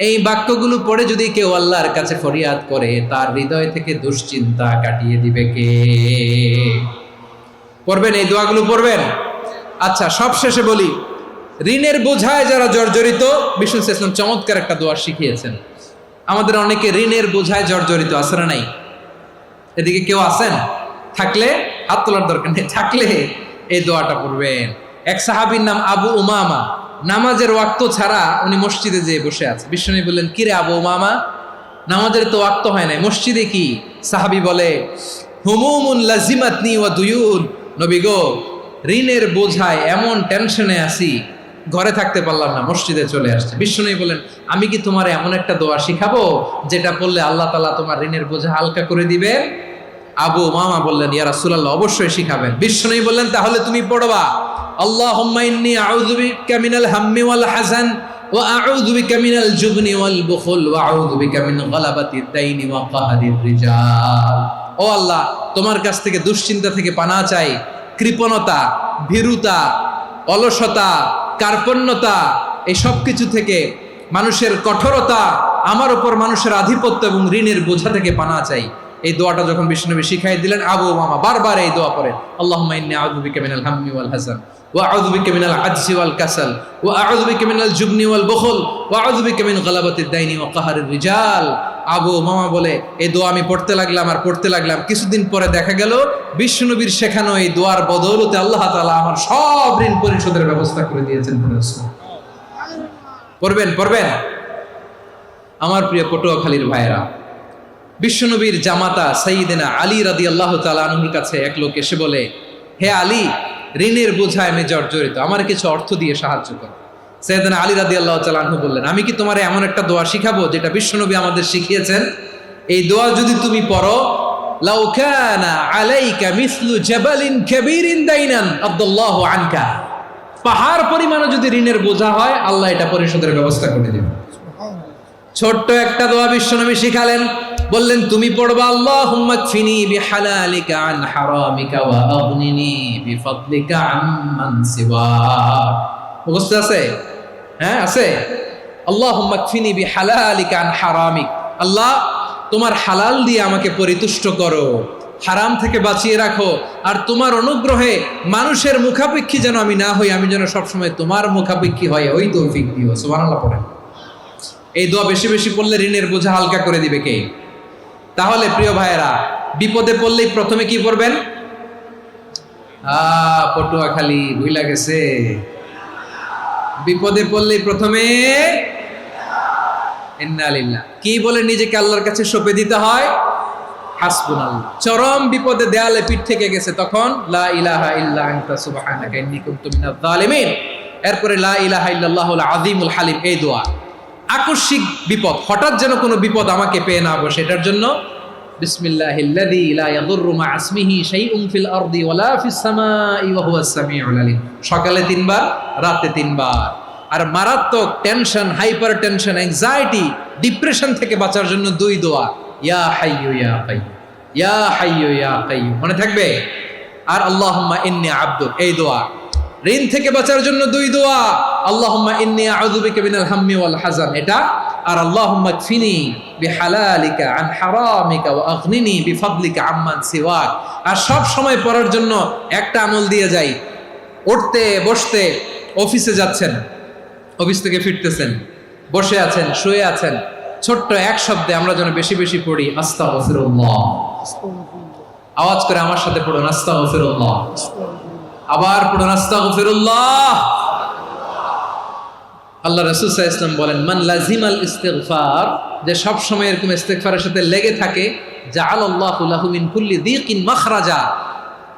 Speaker 1: এই বাক্যগুলো পড়ে যদি কেউ আল্লাহর কাছে ফরিয়াদ করে, তার হৃদয় থেকে দুশ্চিন্তা কাটিয়ে দিবে কে? পড়বেন, এই দোয়াগুলো পড়বেন। আচ্ছা, সব শেষে বলি, ঋণের বোঝায় যারা জর্জরিত, বিষ্ণু ইসলাম চমৎকার একটা দোয়া শিখিয়েছেন। আমাদের অনেকে ঋণের বোঝায় জর্জরিত, আছে না নাই? এদিকে কেউ আছেন? থাকলে হাত তোলার দরকার নেই, থাকলে এই দোয়াটা পড়বেন। এক সাহাবীর নাম আবু উমামা, নামাজের ওয়াক্ত ছাড়া উনি মসজিদে যেয়ে বসে আছে। বিশ্বনবী বললেন, কিরে আবু উমামা, নামাজের তো ওয়াক্ত হয় নাই, মসজিদে কি? সাহাবী বলে, হুমুমুন লাজিমাতনি ওয়া দুয়ুন, নবী গো, ঋণের বোঝায় এমন টেনশনে আছি, ঘরে থাকতে পারলাম না, মসজিদে চলে আসছে। বিশ্বনবী বলেন, আমি কি তোমার এমন একটা দোয়া শিখাবো যেটা পড়লে আল্লাহ তাআলা তোমার ঋণের বোঝা হালকা করে দিবে? আবু উমামা বললেন, ইয়া রাসূলুল্লাহ, অবশ্যই শিখাবেন। বিশ্বনবী বললেন, তাহলে তুমি পড়বা, আল্লাহুম্মা ইন্নী আউযু বিকা মিনাল হাম্মি ওয়াল হাযান ওয়া আউযু বিকা মিনাল জুবনি ওয়াল বুখল ওয়া আউযু বিকা মিন গালাবাতিদ দাইনি ওয়া কাহরির রিজাল। ও আল্লাহ, তোমার কাছ থেকে দুশ্চিন্তা থেকে পানাহ চাই, কৃপণতা, ভীরুতা, অলসতা, কার্পণ্যতা, এই সব কিছু থেকে, মানুষের কঠোরতা, আমার উপর মানুষের আধিপত্য এবং ঋণের বোঝা থেকে পানাহ চাই। এই দোয়াটা যখন বিশ্বনবী শিখাই দিলেন, আবু উমামা বারবার এই দোয়া করেন, আল্লাহুম্মা ইন্নী আউযু বিকা মিনাল হাম্মি ওয়াল হাযান ওয়া আউযু বিকা মিনাল আজজি ওয়াল কাসাল ওয়া আউযু বিকা মিনাল জুবনি ওয়াল বুখল ওয়া আউযু বিকা মিন গালাবাতিদ দাইনি ওয়া কাহরির রিজাল। আবু উমামা বলে, এই দোয়া আমি পড়তে লাগলাম আর পড়তে লাগলাম, কিছুদিন পরে দেখা গেল বিশ্বনবীর শেখানো এই দোয়ার বদৌলতে আল্লাহ তাআলা আমার সব ঋণ পরিশোধের ব্যবস্থা করে দিয়েছেন। পড়বেন, পড়বেন। আমার প্রিয় পটুয়াখালীর ভাইয়েরা, বিশ্বনবীর জামাতা সাইয়্যিদিনা আলী রাদিয়াল্লাহু তাআলা আনহুর কাছে এক লোক এসে বলে, হে আলী, ঋণের বোঝায় আমি জর্জরিত, আমার কিছু অর্থ দিয়ে সাহায্য করো। সাইয়্যিদিনা আলী রাদিয়াল্লাহু তাআলা আনহু বললেন, আমি কি তোমার এমন একটা দোয়া শিখাবো যেটা বিশ্বনবী আমাদের শিখিয়েছেন? এই দোয়া যদি তুমি পড়ো, লাউ কানা আলাইকা মিসলু জাবালিন কাবীরিন দাইনান আব্দুল্লাহু আনকা, পাহাড় পরিমাণও যদি ঋণের বোঝা হয়, আল্লাহ এটা পরিশোধের ব্যবস্থা করে দেবে। ছোট্ট একটা দোয়া বিশ্বনবী শিখালেন, বললেন, তুমি পড়বা, আল্লাহুম্মা কফিনি বিহালালিকা আন হারামিকা ওয়া আগনিনি বিফাদলিকা আম্মান সিওয়াক। মুখস্থ আছে? হ্যাঁ, আছে। আল্লাহুম্মা কফিনি বিহালালিকা আন হারামিক, আল্লাহ তোমার হালাল দিয়ে আমাকে পরিতুষ্ট করো, হারাম থেকে বাঁচিয়ে রাখো, আর তোমার অনুগ্রহে মানুষের মুখাপেক্ষী যেন আমি না হই, আমি যেন সবসময় তোমার মুখাপেক্ষী হয়, ওই তৌফিক দিও। সুবহানাল্লাহ পড়েন। এই দোয়া বেশি বেশি পড়লে ঋণের বোঝা হালকা করে দিবে কে? তাহলে প্রিয় ভাইয়েরা, বিপদে পড়লেই প্রথমে কি পড়বেন? পটুয়াখালী ভুইলা গেছে। বিপদে পড়লেই প্রথমে ইন্না লিল্লাহ কি বলে নিজেকে আল্লাহর কাছে সঁপে দিতে হয়? হাসবুনাল্লাহ। চরম বিপদে দেয়ালে পিঠ থেকে গেছে, তখন লা ইলাহা ইল্লা আনতা সুবহানাকা ইন্নী কুনতু মিনাজ জালিমিন। এরপরে লা ইলাহা ইল্লাল্লাহুল আযীমুল হালিম, এই দোয়া। আকস্মিক বিপদ, হঠাৎ যেন কোনো বিপদ আমাকে পেয়ে না বসে, এটার জন্য বিসমিল্লাহিল্লাযী লা ইয়াদুররু মা ইসমিহি শাইউন ফিল আরদি ওয়ালা ফিস সামাই ওয়া হুয়াস সামিউল আলীম। সকালে 3 বার, রাতে 3 বার। আর মারাত্মক tension, hyper tension, anxiety, depression থেকে বাঁচার জন্য 2 দোয়া, ইয়া হাইয়্যু ইয়া কাইয়্যুম, ইয়া হাইয়্যু ইয়া কাইয়্যুম, মনে থাকবে? আর আল্লাহুম্মা ইন্নী আবদুক, এই দোয়া। ঋণ থেকে বাঁচার জন্য 2 দোয়া, আল্লাহুম্মা ইন্নী আউযু বিকা মিনাল হাম্মি ওয়াল হাযান, এটা। আর আল্লাহুম্মা কফিনি বিহালালিকা আন হারামিকা ওয়া আগনিনি বিফাদলিকা আম্মান সিওয়াক। আর সব সময় পড়ার জন্য একটা আমল দিয়ে যাই, উঠতে বসতে, অফিসে যাচ্ছেন, অফিস থেকে ফিরতেছেন, বসে আছেন, শুয়ে আছেন, ছোট্ট এক শব্দে আমরা যেন বেশি বেশি পড়ি আস্তাগফিরুল্লাহ। আওয়াজ করে আমার সাথে পড়ুন আস্তাগফিরুল্লাহ। আবার পড়ুন আস্তাগফিরুল্লাহ। আল্লাহ রাসূল সাল্লাল্লাহু আলাইহি ওয়াসাল্লাম বলেন, মান লাজিমাল ইস্তিগফার, যে সব সময় এরকম ইস্তিগফারের সাথে লেগে থাকে, জাআলাল্লাহু লাহু মিন কুল্লি দীকিন মাখরাজা,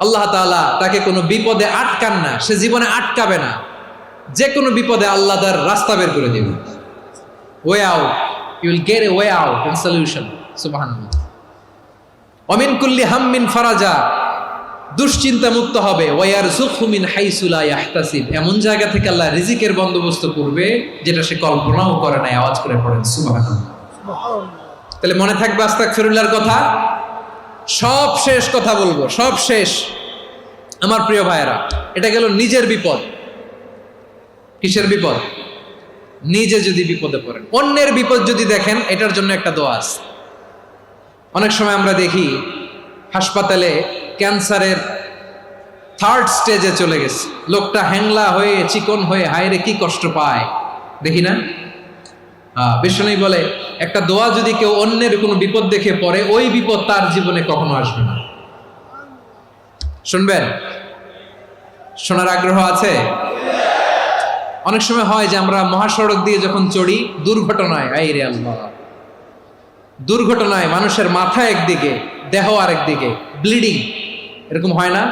Speaker 1: আল্লাহ তাআলা তাকে কোনো বিপদে আটকান না, সে জীবনে আটকাবে না। যে কোনো বিপদে আল্লাহ তার রাস্তা বের করে দিবে, way out, you will get a way out and solution. সুবহানাল্লাহ। ওয়া মিন কুল্লি হাম্মিন ফারাজা, দুশ্চিন্তা মুক্ত হবে। ওয়ারযুকহু মিন হাইসু লা ইয়াহতাসিব, এমন জায়গা থেকে আল্লাহ রিজিকের বন্দোবস্ত করবে যেটা সে কল্পনাও করে নাই। আওয়াজ করে পড়েন সুবহানাল্লাহ। তাহলে মনে থাকবে আস্তাগফিরুল্লাহর কথা। সব শেষ কথা বলবো, সব শেষ আমার প্রিয় ভাইয়েরা। এটা গেল নিজের বিপদ। কিসের বিপদ? নিজে যদি বিপদে পড়েন। অন্যের বিপদ যদি দেখেন, এটার জন্য একটা দোয়া আছে। অনেক সময় আমরা দেখি হাসপাতালে ক্যান্সারের 3rd স্টেজে চলে গেছে, লোকটা হ্যাংলা হয়ে, চিকন হয়ে, হায়রে কি কষ্ট পায়, দেখি না? বিষ্ণু বলে, একটা দোয়া যদি কেউ অন্যের কোনো বিপদ দেখে পড়ে, ওই বিপদ তার জীবনে কখনো আসবে না। শুনবেন? শোনার আগ্রহ আছে? অনেক সময় হয় যে আমরা মহাসড়ক দিয়ে যখন চড়ি, দুর্ঘটনায়, আইরে আল্লাহ, দুর্ঘটনায় মানুষের মাথা একদিকে, দেহ আরেকদিকে, ব্লিডিং, এরকম হয় না?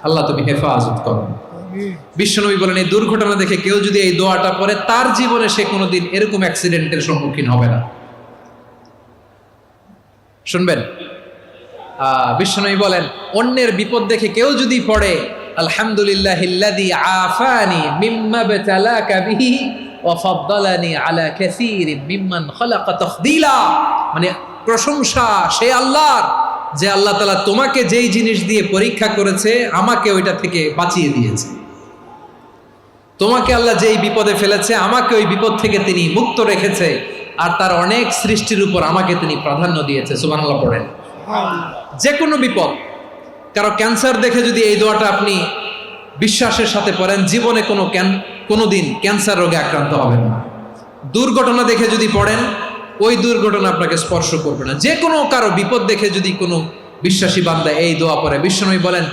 Speaker 1: আল্লাহ তুমি হেফাজত করো। বিশ্বনবী বলেন, এই দুর্ঘটনা দেখে কেউ যদি এই দোয়াটা পড়ে, তার জীবনে সে কোনোদিন এরকম অ্যাক্সিডেন্টের সম্মুখীন হবে না। শুনবেন? বিশ্বনবী বলেন, অন্যের বিপদ দেখে কেউ যদি পড়ে, আলহামদুলিল্লাহিল্লাযী আফানি মিম্মা বাতালাকা বিহি ওয়া ফাদ্দালানি আলা কাসীরিন মিম্মান খালাকা তাফদীলা, মানে প্রশংসা সে আল্লাহর, যে আল্লাহ তাআলা তোমাকে যেই জিনিস দিয়ে পরীক্ষা করেছে, আমাকে ওইটা থেকে বাঁচিয়ে দিয়েছে। তোমাকে আল্লাহ যেই বিপদে ফেলেছে, আমাকে ওই বিপদ থেকে তিনি মুক্ত রেখেছে, আর তার অনেক সৃষ্টির উপর আমাকে তিনি প্রাধান্য দিয়েছে। সুবহানাল্লাহ পড়েন। যে কোনো বিপদ, কারো ক্যান্সার দেখে যদি এই দোয়াটা আপনি বিশ্বাসের সাথে পড়েন, জীবনে কোনোদিন ক্যান্সার রোগে আক্রান্ত হবেন না। দুর্ঘটনা দেখে যদি পড়েন, ওই দুর্ঘটনা আপনাকে স্পর্শ করবে না। যে কোনো কারো বিপদ দেখে যদি কোনো বিশ্বাসী বান্দা এই দোয়া পড়ে, বিশ্বনবী বলেন,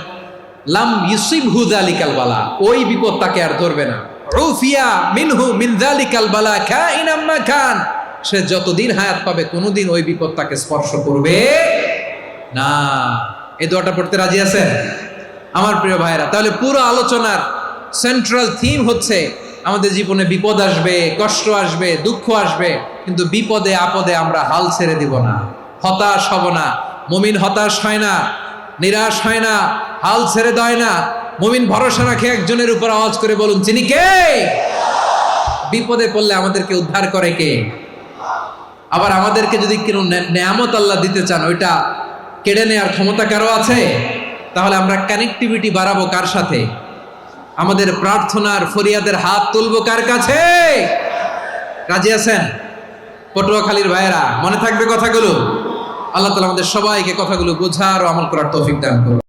Speaker 1: লাম ইউসিবহু যালিকাল বালা, ওই বিপদ তাকে আর ধরবে না। উফিয়া মিনহু মিন যালিকাল বালা কাইনাম মা কান, সে যতদিন হায়াত পাবে কোনোদিন ওই বিপদ তাকে স্পর্শ করবে না। এই দোয়াটা পড়তে রাজি আছেন আমার প্রিয় ভাইরা? তাহলে পুরো আলোচনার সেন্ট্রাল থিম হচ্ছে, আমাদের জীবনে বিপদ আসবে, কষ্ট আসবে, দুঃখ আসবে, কিন্তু বিপদে আপদে আমরা হাল ছেড়ে দিব না, হতাশ হব না। মুমিন হতাশ হয় না, নিরাশ হয় না, হাল ছেড়ে দেয় না। মুমিন ভরসা রাখে একজনের উপর। আওয়াজ করে বলুন, যিনি কে? বিপদে পড়লে আমাদেরকে উদ্ধার করে কে? আবার আমাদেরকে যদি কোনো নেয়ামত আল্লাহ দিতে চান, ওইটা কেড়ে নেওয়ার ক্ষমতা কারো আছে? তাহলে আমরা কানেক্টিভিটি বাড়াবো কার সাথে? আমাদের প্রার্থনার ফরিয়াদের হাত তুলবো কার কাছে? রাজি আছেন পটুয়াখালীর ভাইয়েরা? মনে থাকবে কথাগুলো? আল্লাহ তাআলা আমাদের সবাইকে কথাগুলো বোঝার ও আমল করার তৌফিক দান করুন।